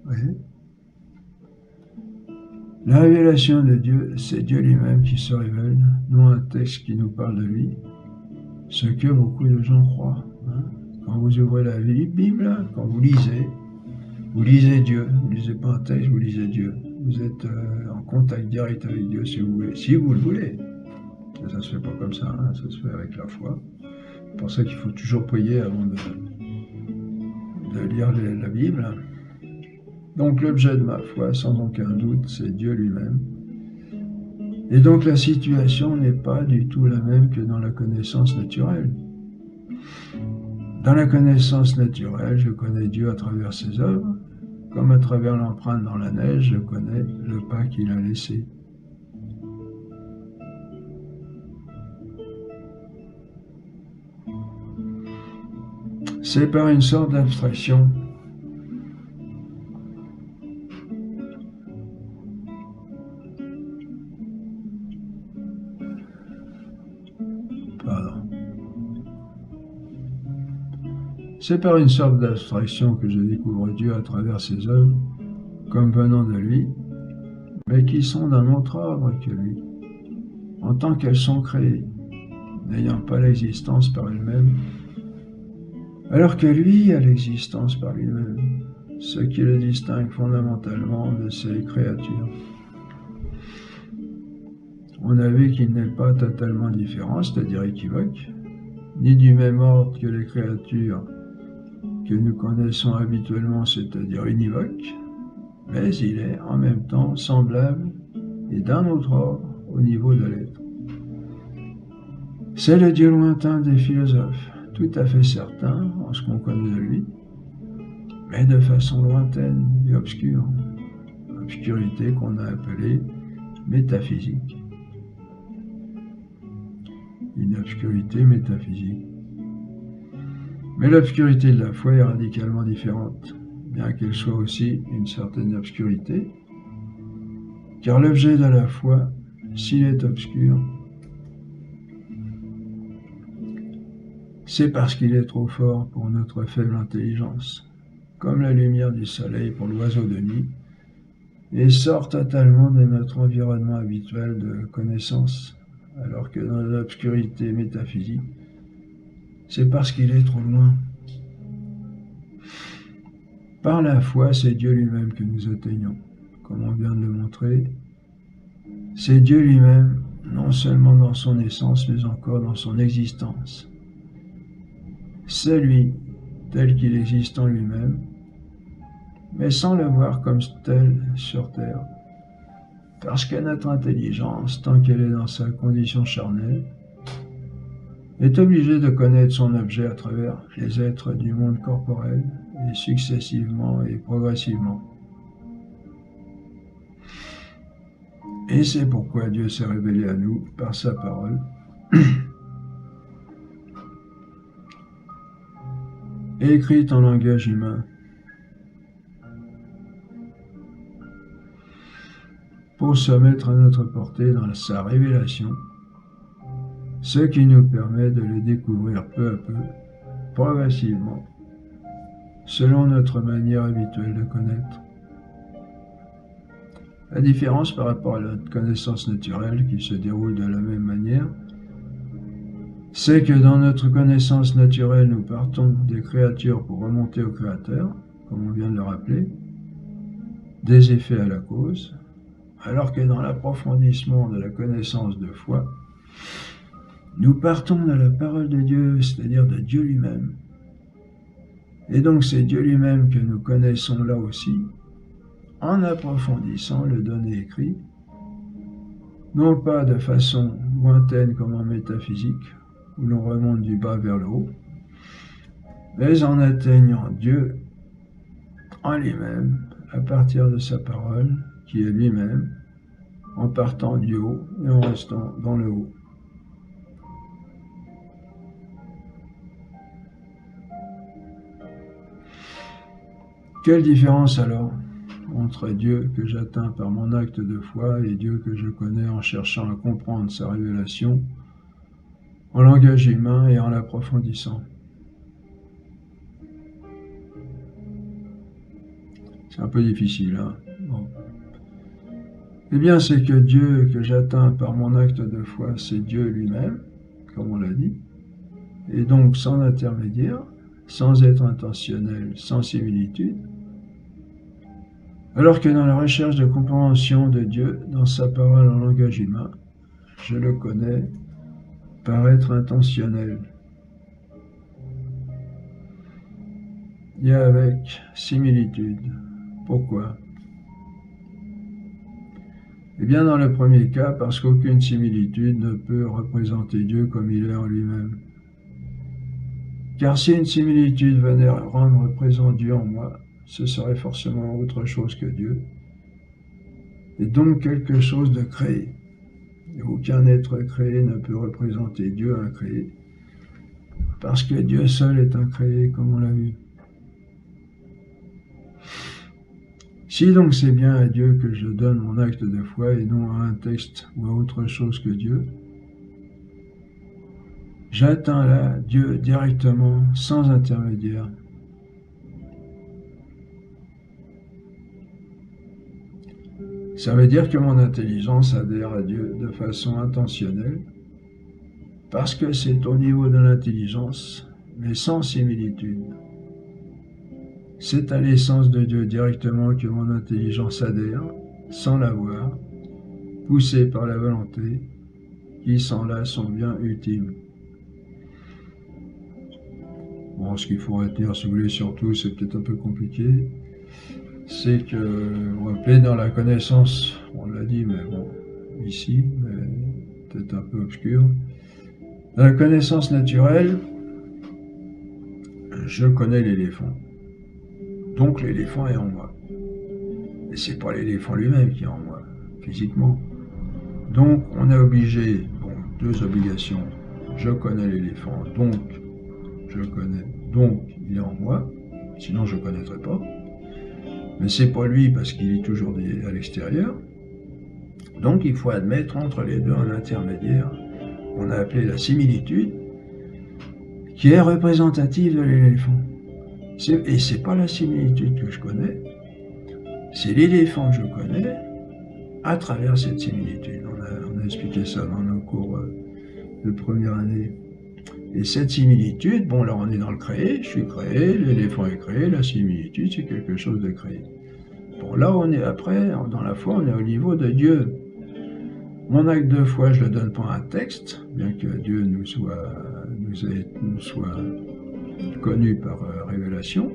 Vous voyez ? La révélation de Dieu, c'est Dieu lui-même qui se révèle, non un texte qui nous parle de lui, ce que beaucoup de gens croient. Quand vous ouvrez la Bible, quand vous lisez Dieu. Vous ne lisez pas un texte, vous lisez Dieu. Vous êtes en contact direct avec Dieu si vous le voulez. Ça ne se fait pas comme ça, ça se fait avec la foi. C'est pour ça qu'il faut toujours prier avant de lire la Bible. Donc l'objet de ma foi, sans aucun doute, c'est Dieu lui-même. Et donc la situation n'est pas du tout la même que dans la connaissance naturelle. Dans la connaissance naturelle, je connais Dieu à travers ses œuvres, comme à travers l'empreinte dans la neige, je connais le pas qu'il a laissé. C'est par une sorte d'abstraction C'est par une sorte d'abstraction que je découvre Dieu à travers ses œuvres, comme venant de lui, mais qui sont d'un autre ordre que lui, en tant qu'elles sont créées, n'ayant pas l'existence par elles-mêmes, alors que lui a l'existence par lui-même, ce qui le distingue fondamentalement de ses créatures. On a vu qu'il n'est pas totalement différent, c'est-à-dire équivoque, ni du même ordre que les créatures que nous connaissons habituellement, c'est-à-dire univoque, mais il est en même temps semblable et d'un autre ordre au niveau de l'être. C'est le Dieu lointain des philosophes, tout à fait certain en ce qu'on connaît de lui, mais de façon lointaine et obscure, obscurité qu'on a appelée métaphysique. Une obscurité métaphysique. Mais l'obscurité de la foi est radicalement différente, bien qu'elle soit aussi une certaine obscurité, car l'objet de la foi, s'il est obscur, c'est parce qu'il est trop fort pour notre faible intelligence, comme la lumière du soleil pour l'oiseau de nuit, et sort totalement de notre environnement habituel de connaissance, alors que dans l'obscurité métaphysique, c'est parce qu'il est trop loin. Par la foi, c'est Dieu lui-même que nous atteignons. Comme on vient de le montrer, c'est Dieu lui-même, non seulement dans son essence, mais encore dans son existence. C'est lui, tel qu'il existe en lui-même, mais sans le voir comme tel sur terre. Parce que notre intelligence, tant qu'elle est dans sa condition charnelle, est obligé de connaître son objet à travers les êtres du monde corporel, et successivement et progressivement. Et c'est pourquoi Dieu s'est révélé à nous par sa parole, écrite en langage humain, pour se mettre à notre portée dans sa révélation, ce qui nous permet de le découvrir peu à peu, progressivement, selon notre manière habituelle de connaître. La différence par rapport à notre connaissance naturelle, qui se déroule de la même manière, c'est que dans notre connaissance naturelle, nous partons des créatures pour remonter au Créateur, comme on vient de le rappeler, des effets à la cause, alors que dans l'approfondissement de la connaissance de foi, nous partons de la parole de Dieu, c'est-à-dire de Dieu lui-même. Et donc c'est Dieu lui-même que nous connaissons là aussi, en approfondissant le donné écrit, non pas de façon lointaine comme en métaphysique, où l'on remonte du bas vers le haut, mais en atteignant Dieu en lui-même, à partir de sa parole, qui est lui-même, en partant du haut et en restant dans le haut. Quelle différence alors entre Dieu que j'atteins par mon acte de foi et Dieu que je connais en cherchant à comprendre sa révélation en langage humain et en l'approfondissant? C'est un peu difficile, hein? Bon. Eh bien, c'est que Dieu que j'atteins par mon acte de foi, c'est Dieu lui-même, comme on l'a dit, et donc sans intermédiaire, sans être intentionnel, sans similitude, alors que dans la recherche de compréhension de Dieu, dans sa parole en langage humain, je le connais par être intentionnel. Et avec similitude. Pourquoi? Eh bien, dans le premier cas, parce qu'aucune similitude ne peut représenter Dieu comme il est en lui-même. Car si une similitude venait rendre présent Dieu en moi, ce serait forcément autre chose que Dieu, et donc quelque chose de créé. Et aucun être créé ne peut représenter Dieu incréé, parce que Dieu seul est incréé, comme on l'a vu. Si donc c'est bien à Dieu que je donne mon acte de foi et non à un texte ou à autre chose que Dieu, j'atteins là Dieu directement, sans intermédiaire. Ça veut dire que mon intelligence adhère à Dieu de façon intentionnelle, parce que c'est au niveau de l'intelligence, mais sans similitude. C'est à l'essence de Dieu directement que mon intelligence adhère, sans la voir, poussée par la volonté, qui sans là son bien ultime. Bon, ce qu'il faut retenir, si vous voulez, surtout, c'est peut-être un peu compliqué, c'est que, vous vous rappelez, dans la connaissance, on l'a dit, mais bon, ici, mais peut-être un peu obscur, dans la connaissance naturelle, je connais l'éléphant. Donc l'éléphant est en moi. Et c'est pas l'éléphant lui-même qui est en moi, physiquement. Donc on est obligé, bon, deux obligations. Je connais l'éléphant, donc je le connais, donc il est en moi, sinon je ne connaîtrais pas. Mais c'est pas lui parce qu'il est toujours à l'extérieur. Donc il faut admettre entre les deux un intermédiaire qu'on a appelé la similitude, qui est représentative de l'éléphant. Et c'est pas la similitude que je connais, c'est l'éléphant que je connais à travers cette similitude. On a expliqué ça dans nos cours de première année. Et cette similitude, bon là on est dans le créé, je suis créé, l'éléphant est créé, la similitude c'est quelque chose de créé. Bon là on est après, dans la foi, on est au niveau de Dieu. Mon acte de foi, je ne le donne pas à un texte, bien que Dieu nous soit connu par révélation,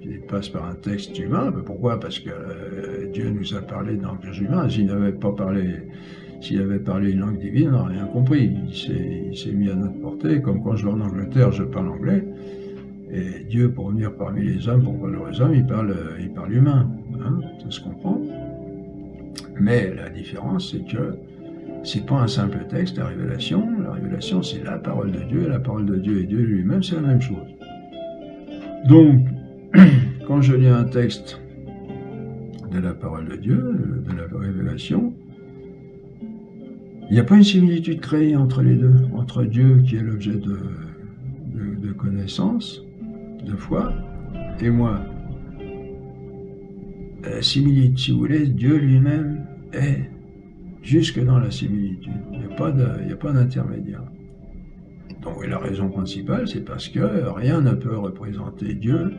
qui passe par un texte humain. Pourquoi? Parce que Dieu nous a parlé dans le langage humain. S'il avait parlé une langue divine, on n'aurait rien compris. Il s'est mis à notre portée, comme quand je vais en Angleterre, je parle anglais. Et Dieu, pour venir parmi les hommes, pour parler aux hommes, il parle humain. Hein, ça se comprend. Mais la différence, c'est que c'est pas un simple texte, la révélation. La révélation, c'est la parole de Dieu, et la parole de Dieu et Dieu lui-même, c'est la même chose. Donc, quand je lis un texte de la parole de Dieu, de la révélation, il n'y a pas une similitude créée entre les deux, entre Dieu qui est l'objet de connaissance, de foi, et moi. La similitude, si vous voulez, Dieu lui-même est jusque dans la similitude. Il n'y a pas d'intermédiaire. Donc la raison principale, c'est parce que rien ne peut représenter Dieu,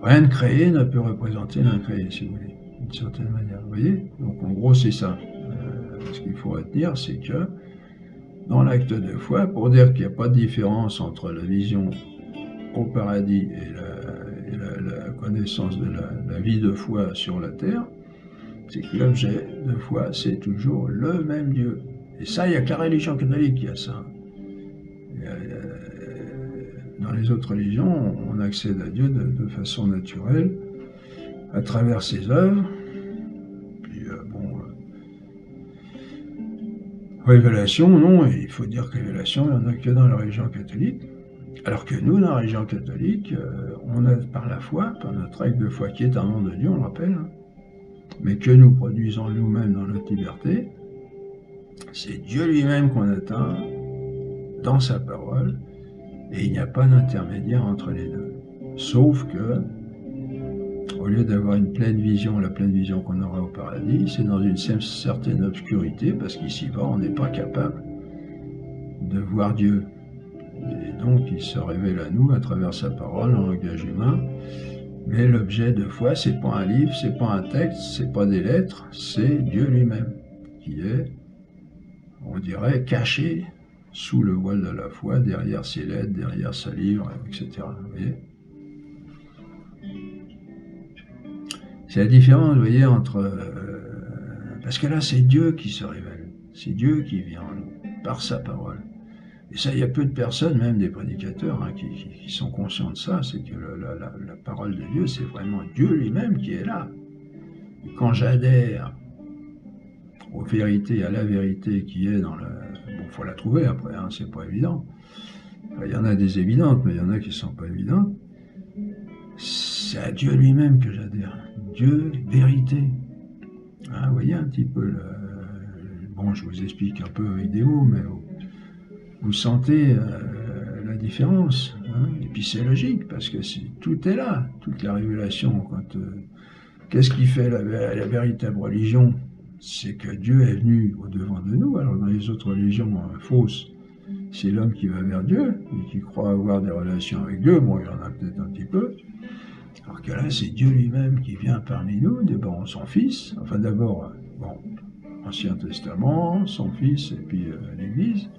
rien de créé ne peut représenter l'incréé, si vous voulez, d'une certaine manière. Vous voyez? Donc en gros, c'est ça. Ce qu'il faut retenir, c'est que dans l'acte de foi, pour dire qu'il n'y a pas de différence entre la vision au paradis et la connaissance de la vie de foi sur la terre, c'est que l'objet de foi, c'est toujours le même Dieu. Et ça, il n'y a que la religion catholique qui a ça. Dans les autres religions, on accède à Dieu de façon naturelle, à travers ses œuvres. Puis révélation, non, il faut dire que révélation, il n'y en a que dans la religion catholique. Alors que nous, dans la religion catholique, on a par la foi, par notre acte de foi qui est un nom de Dieu, on le rappelle, hein, mais que nous produisons nous-mêmes dans notre liberté, c'est Dieu lui-même qu'on atteint dans sa parole, et il n'y a pas d'intermédiaire entre les deux. Sauf que, au lieu d'avoir une pleine vision, la pleine vision qu'on aura au paradis, c'est dans une certaine obscurité, parce qu'ici-bas, on n'est pas capable de voir Dieu. Et donc, il se révèle à nous à travers sa parole, en langage humain. Mais l'objet de foi, c'est pas un livre, c'est pas un texte, c'est pas des lettres, c'est Dieu lui-même, qui est, on dirait, caché sous le voile de la foi, derrière ses lettres, derrière sa livre, etc. Vous voyez? C'est la différence, vous voyez, entre... parce que là, c'est Dieu qui se révèle. C'est Dieu qui vient en nous, par sa parole. Et ça, il y a peu de personnes, même des prédicateurs, hein, qui sont conscients de ça, c'est que la parole de Dieu, c'est vraiment Dieu lui-même qui est là. Et quand j'adhère aux vérités, à la vérité qui est dans le... Bon, faut la trouver après, hein, c'est pas évident. Enfin, il y en a des évidentes, mais il y en a qui sont pas évidentes. C'est à Dieu lui-même que j'adhère. Dieu, vérité. Hein, vous voyez un petit peu le... Bon, je vous explique un peu avec des mots, mais vous sentez la différence. Hein. Et puis c'est logique, parce que tout est là, toute la révélation. Qu'est-ce qui fait la véritable religion? C'est que Dieu est venu au-devant de nous. Alors dans les autres religions fausses, c'est l'homme qui va vers Dieu, et qui croit avoir des relations avec Dieu. Bon, il y en a peut-être un petit peu. Alors que là, c'est Dieu lui-même qui vient parmi nous, d'abord son Fils, enfin d'abord, bon, Ancien Testament, son Fils, et puis l'Église.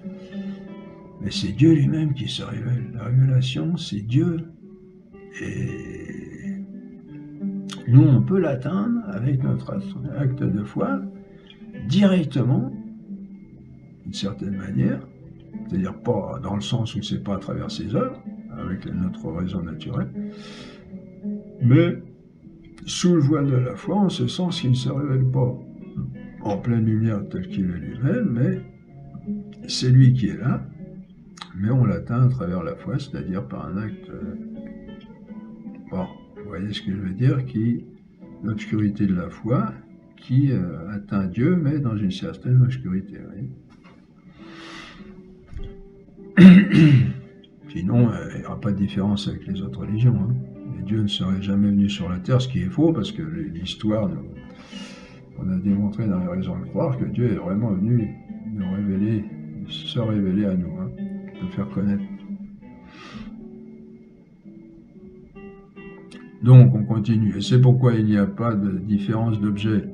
Mais c'est Dieu lui-même qui se révèle. La révélation, c'est Dieu. Et nous, on peut l'atteindre avec notre acte de foi, directement, d'une certaine manière, c'est-à-dire pas dans le sens où c'est pas à travers ses œuvres, avec notre raison naturelle, mais sous le voile de la foi, en ce sens qu'il ne se révèle pas en pleine lumière tel qu'il est lui-même, mais c'est lui qui est là, mais on l'atteint à travers la foi, c'est-à-dire par un acte, bon, vous voyez ce que je veux dire, l'obscurité de la foi, qui atteint Dieu, mais dans une certaine obscurité. Sinon, il n'y aura pas de différence avec les autres religions. Hein. Et Dieu ne serait jamais venu sur la terre, ce qui est faux, parce que l'histoire, on a démontré dans les raisons de croire que Dieu est vraiment venu nous révéler, se révéler à nous, hein, nous faire connaître. Donc, on continue. Et c'est pourquoi il n'y a pas de différence d'objet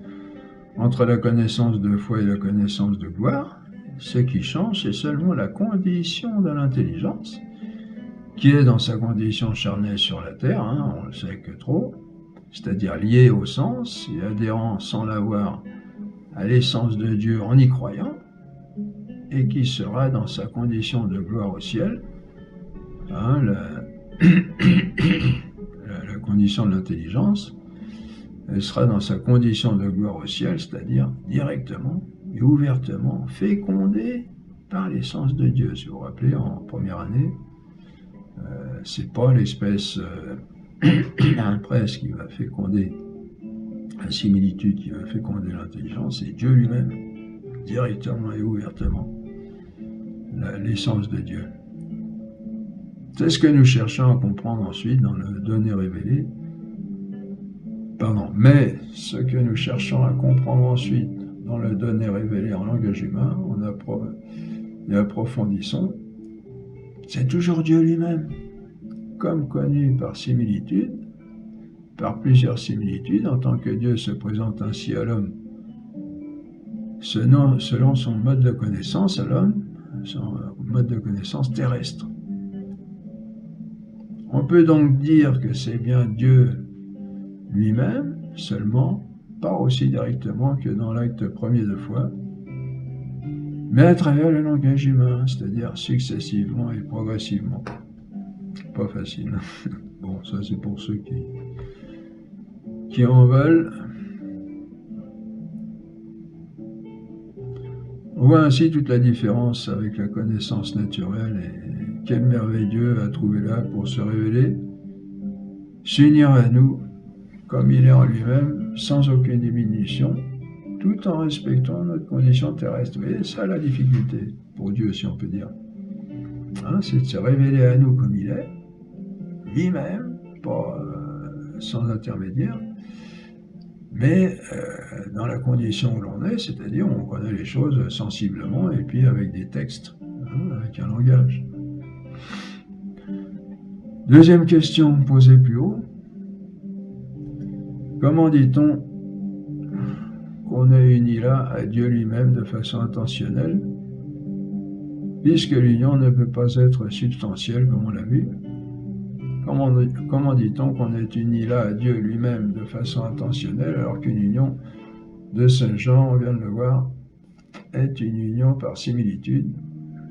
entre la connaissance de foi et la connaissance de gloire. Ce qui change, c'est seulement la condition de l'intelligence, qui est dans sa condition charnelle sur la terre, hein, on le sait que trop, c'est-à-dire liée au sens et adhérant sans l'avoir à l'essence de Dieu en y croyant, et qui sera dans sa condition de gloire au ciel, hein, la condition de l'intelligence, elle sera dans sa condition de gloire au ciel, c'est-à-dire directement et ouvertement fécondée par l'essence de Dieu. Si vous vous rappelez, en première année, c'est pas l'espèce impresse qui va féconder la similitude, qui va féconder l'intelligence, c'est Dieu lui-même, directement et ouvertement, l'essence de Dieu. C'est ce que nous cherchons à comprendre ensuite dans le donné révélé. Mais ce que nous cherchons à comprendre ensuite dans le donné révélé en langage humain, et approfondissons, c'est toujours Dieu lui-même, comme connu par similitude, par plusieurs similitudes, en tant que Dieu se présente ainsi à l'homme, selon son mode de connaissance à l'homme, son mode de connaissance terrestre. On peut donc dire que c'est bien Dieu lui-même, seulement, pas aussi directement que dans l'acte premier de foi, mais à travers le langage humain, c'est-à-dire successivement et progressivement. Pas facile. Bon, ça c'est pour ceux qui en veulent. On voit ainsi toute la différence avec la connaissance naturelle et quelle merveille Dieu a trouvé là pour se révéler, s'unir à nous comme il est en lui-même, sans aucune diminution, tout en respectant notre condition terrestre. Vous voyez, ça la difficulté pour Dieu, si on peut dire. Hein, c'est de se révéler à nous comme il est, lui-même, pas sans intermédiaire, mais dans la condition où l'on est, c'est-à-dire on connaît les choses sensiblement et puis avec des textes, hein, avec un langage. Deuxième question posée plus haut. Comment dit-on qu'on est uni là à Dieu lui-même de façon intentionnelle, puisque l'union ne peut pas être substantielle, comme on l'a vu? Comment dit-on qu'on est uni là à Dieu lui-même de façon intentionnelle, alors qu'une union de ce genre, on vient de le voir, est une union par similitude,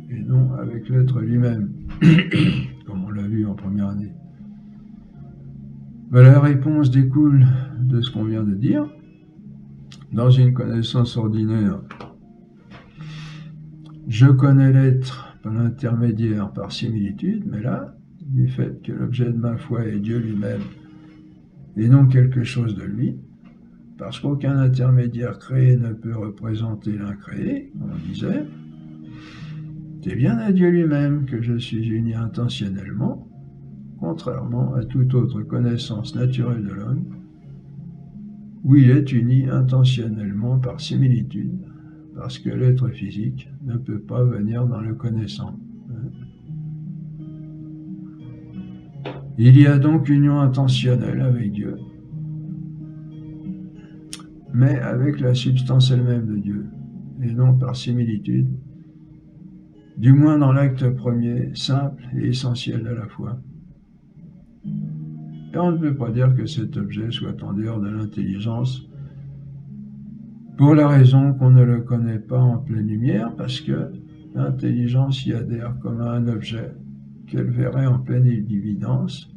et non avec l'être lui-même, comme on l'a vu en première année. Ben, la réponse découle de ce qu'on vient de dire. Dans une connaissance ordinaire, je connais l'être par l'intermédiaire, par similitude, mais là, du fait que l'objet de ma foi est Dieu lui-même, et non quelque chose de lui, parce qu'aucun intermédiaire créé ne peut représenter l'incréé, comme on disait, c'est bien à Dieu lui-même que je suis uni intentionnellement, contrairement à toute autre connaissance naturelle de l'homme, où il est uni intentionnellement par similitude, parce que l'être physique ne peut pas venir dans le connaissant. Il y a donc union intentionnelle avec Dieu, mais avec la substance elle-même de Dieu, et non par similitude, du moins dans l'acte premier, simple et essentiel de la foi. Et on ne peut pas dire que cet objet soit en dehors de l'intelligence, pour la raison qu'on ne le connaît pas en pleine lumière, parce que l'intelligence y adhère comme à un objet qu'elle verrait en pleine évidence,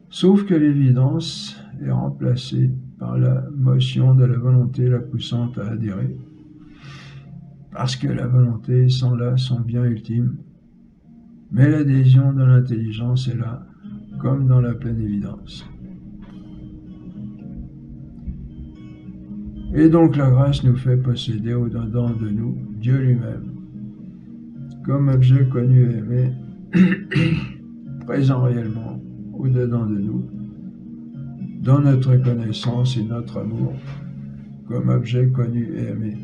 sauf que l'évidence est remplacée par la motion de la volonté la poussant à adhérer, parce que la volonté sans là son bien ultime, mais l'adhésion de l'intelligence est là, comme dans la pleine évidence. Et donc la grâce nous fait posséder au-dedans de nous Dieu lui-même, comme objet connu et aimé, présent réellement au-dedans de nous, dans notre connaissance et notre amour, comme objet connu et aimé.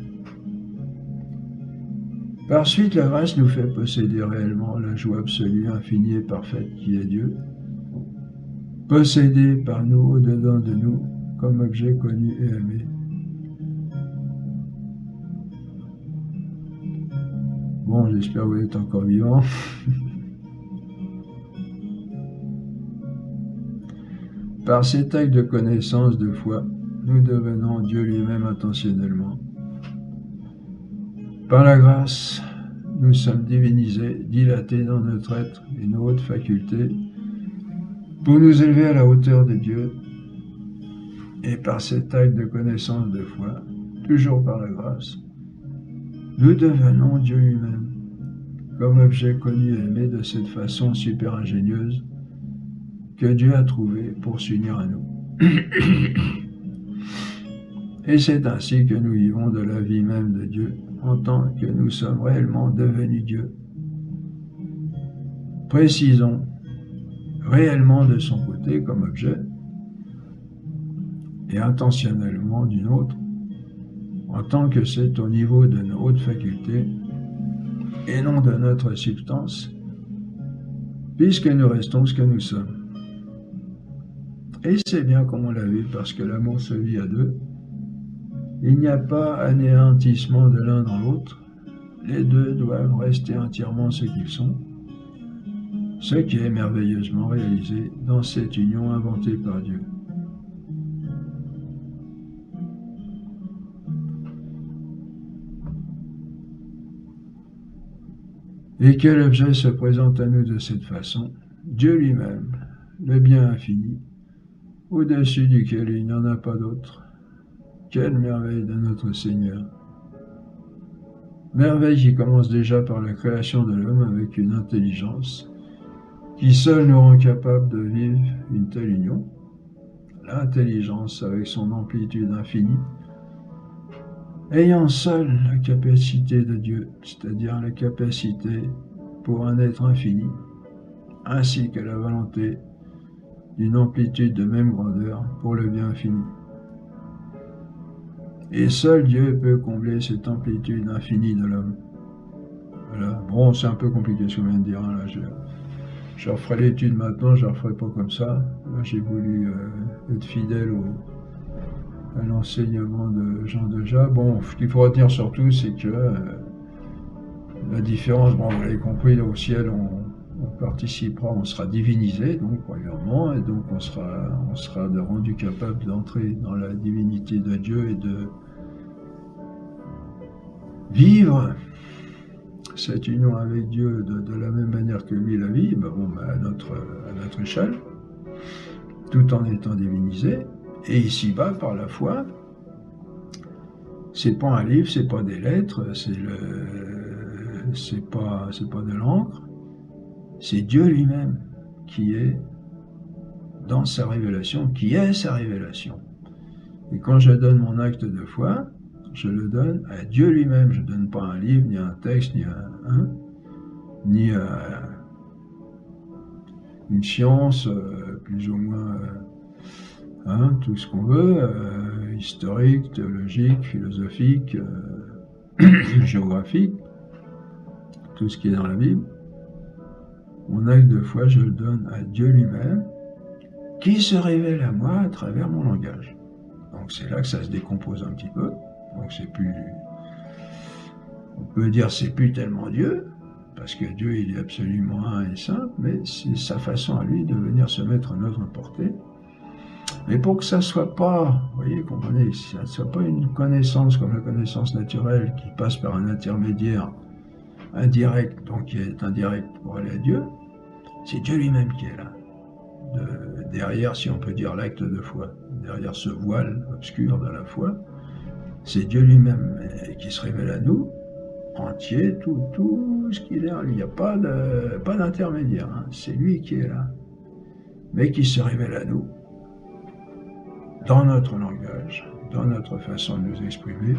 Par suite, la grâce nous fait posséder réellement la joie absolue, infinie et parfaite qui est Dieu, possédé par nous au-dedans de nous, comme objet connu et aimé. Bon, j'espère que vous êtes encore vivants. Par cet acte de connaissance, de foi, nous devenons Dieu lui-même intentionnellement. Par la grâce, nous sommes divinisés, dilatés dans notre être et nos hautes facultés, pour nous élever à la hauteur de Dieu. Et par cet acte de connaissance de foi, toujours par la grâce, nous devenons Dieu lui-même, comme objet connu et aimé de cette façon super ingénieuse que Dieu a trouvée pour s'unir à nous. Et c'est ainsi que nous vivons de la vie même de Dieu, en tant que nous sommes réellement devenus Dieu. Précisons, réellement de son côté comme objet, et intentionnellement d'une autre, en tant que c'est au niveau de nos hautes facultés, et non de notre substance, puisque nous restons ce que nous sommes. Et c'est bien comme on l'a vu, parce que l'amour se vit à deux. Il n'y a pas anéantissement de l'un dans l'autre. Les deux doivent rester entièrement ce qu'ils sont, ce qui est merveilleusement réalisé dans cette union inventée par Dieu. Et quel objet se présente à nous de cette façon? Dieu lui-même, le bien infini, au-dessus duquel il n'y en a pas d'autre. Quelle merveille de notre Seigneur! Merveille qui commence déjà par la création de l'homme avec une intelligence qui seule nous rend capables de vivre une telle union. L'intelligence avec son amplitude infinie, ayant seule la capacité de Dieu, c'est-à-dire la capacité pour un être infini, ainsi que la volonté d'une amplitude de même grandeur pour le bien infini. Et seul Dieu peut combler cette amplitude infinie de l'homme. Voilà. Bon, c'est un peu compliqué ce que je viens de dire. Là, je referai l'étude maintenant, je ne la referai pas comme ça. Là, j'ai voulu être fidèle à l'enseignement de Jean Deja. Bon, ce qu'il faut retenir surtout, c'est que la différence, bon, vous l'avez compris, au ciel, on participera, on sera divinisé, donc premièrement, et donc on sera rendu capable d'entrer dans la divinité de Dieu et de vivre cette union avec Dieu de la même manière que lui la vit, à notre échelle, tout en étant divinisé. Et ici-bas, par la foi, c'est pas un livre, c'est pas des lettres, c'est pas de l'encre, c'est Dieu lui-même qui est dans sa révélation, qui est sa révélation. Et quand je donne mon acte de foi, je le donne à Dieu lui-même. Je ne donne pas un livre, ni un texte, ni une science, plus ou moins, tout ce qu'on veut, historique, théologique, philosophique, géographique, tout ce qui est dans la Bible. Mon acte de foi, je le donne à Dieu lui-même, qui se révèle à moi à travers mon langage. Donc c'est là que ça se décompose un petit peu. Donc c'est plus, on peut dire c'est plus tellement Dieu, parce que Dieu il est absolument un et simple, mais c'est sa façon à lui de venir se mettre à notre portée. Mais pour que ça soit pas, vous voyez, comprenez, ça ne soit pas une connaissance comme la connaissance naturelle qui passe par un intermédiaire indirect, donc qui est indirect pour aller à Dieu, c'est Dieu lui-même qui est là. Derrière, si on peut dire l'acte de foi, derrière ce voile obscur de la foi, c'est Dieu lui-même qui se révèle à nous, entier, tout ce qu'il est. Il n'y a pas d'intermédiaire, c'est lui qui est là, mais qui se révèle à nous, dans notre langage, dans notre façon de nous exprimer,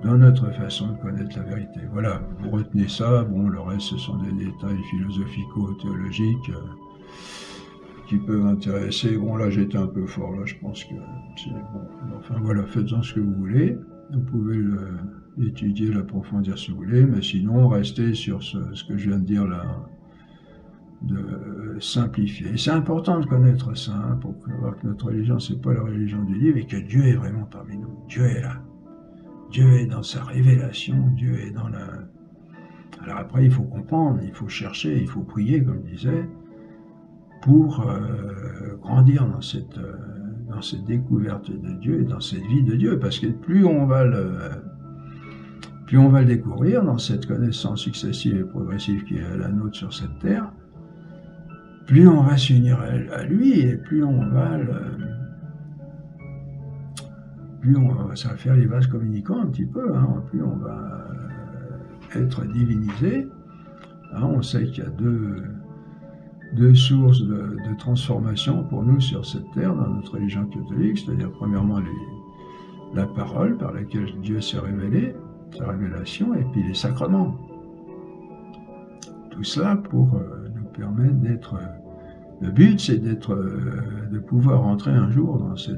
dans notre façon de connaître la vérité. Voilà, vous retenez ça, le reste ce sont des détails philosophico-théologiques, qui peuvent intéresser. Là j'étais un peu fort, là je pense que c'est bon. Enfin voilà, faites-en ce que vous voulez. Vous pouvez l'étudier, l'approfondir si vous voulez, mais sinon restez sur ce que je viens de dire là, de simplifier. Et c'est important de connaître ça, pour voir que notre religion, c'est pas la religion du livre, et que Dieu est vraiment parmi nous. Dieu est là. Dieu est dans sa révélation, Dieu est dans la... Alors après, il faut comprendre, il faut chercher, il faut prier, comme je disais, pour grandir dans cette découverte de Dieu et dans cette vie de Dieu, parce que plus on va le découvrir dans cette connaissance successive et progressive qui est la nôtre sur cette terre, plus on va s'unir à lui et plus on va ça va faire les vases communicants un petit peu, plus on va être divinisé. On sait qu'il y a deux sources de transformation pour nous sur cette terre, dans notre religion catholique, c'est-à-dire premièrement la parole par laquelle Dieu s'est révélé, sa révélation, et puis les sacrements. Tout cela pour nous permettre d'être... Le but, c'est de pouvoir entrer un jour dans ce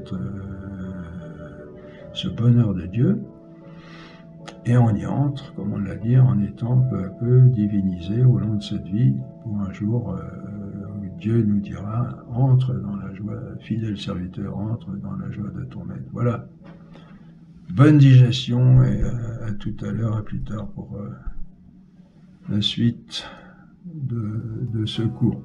bonheur de Dieu, et on y entre, comme on l'a dit, en étant peu à peu divinisé au long de cette vie, pour un jour où Dieu nous dira « Entre dans la joie, fidèle serviteur, entre dans la joie de ton maître ». Voilà. Bonne digestion et à tout à l'heure, à plus tard pour la suite de ce cours.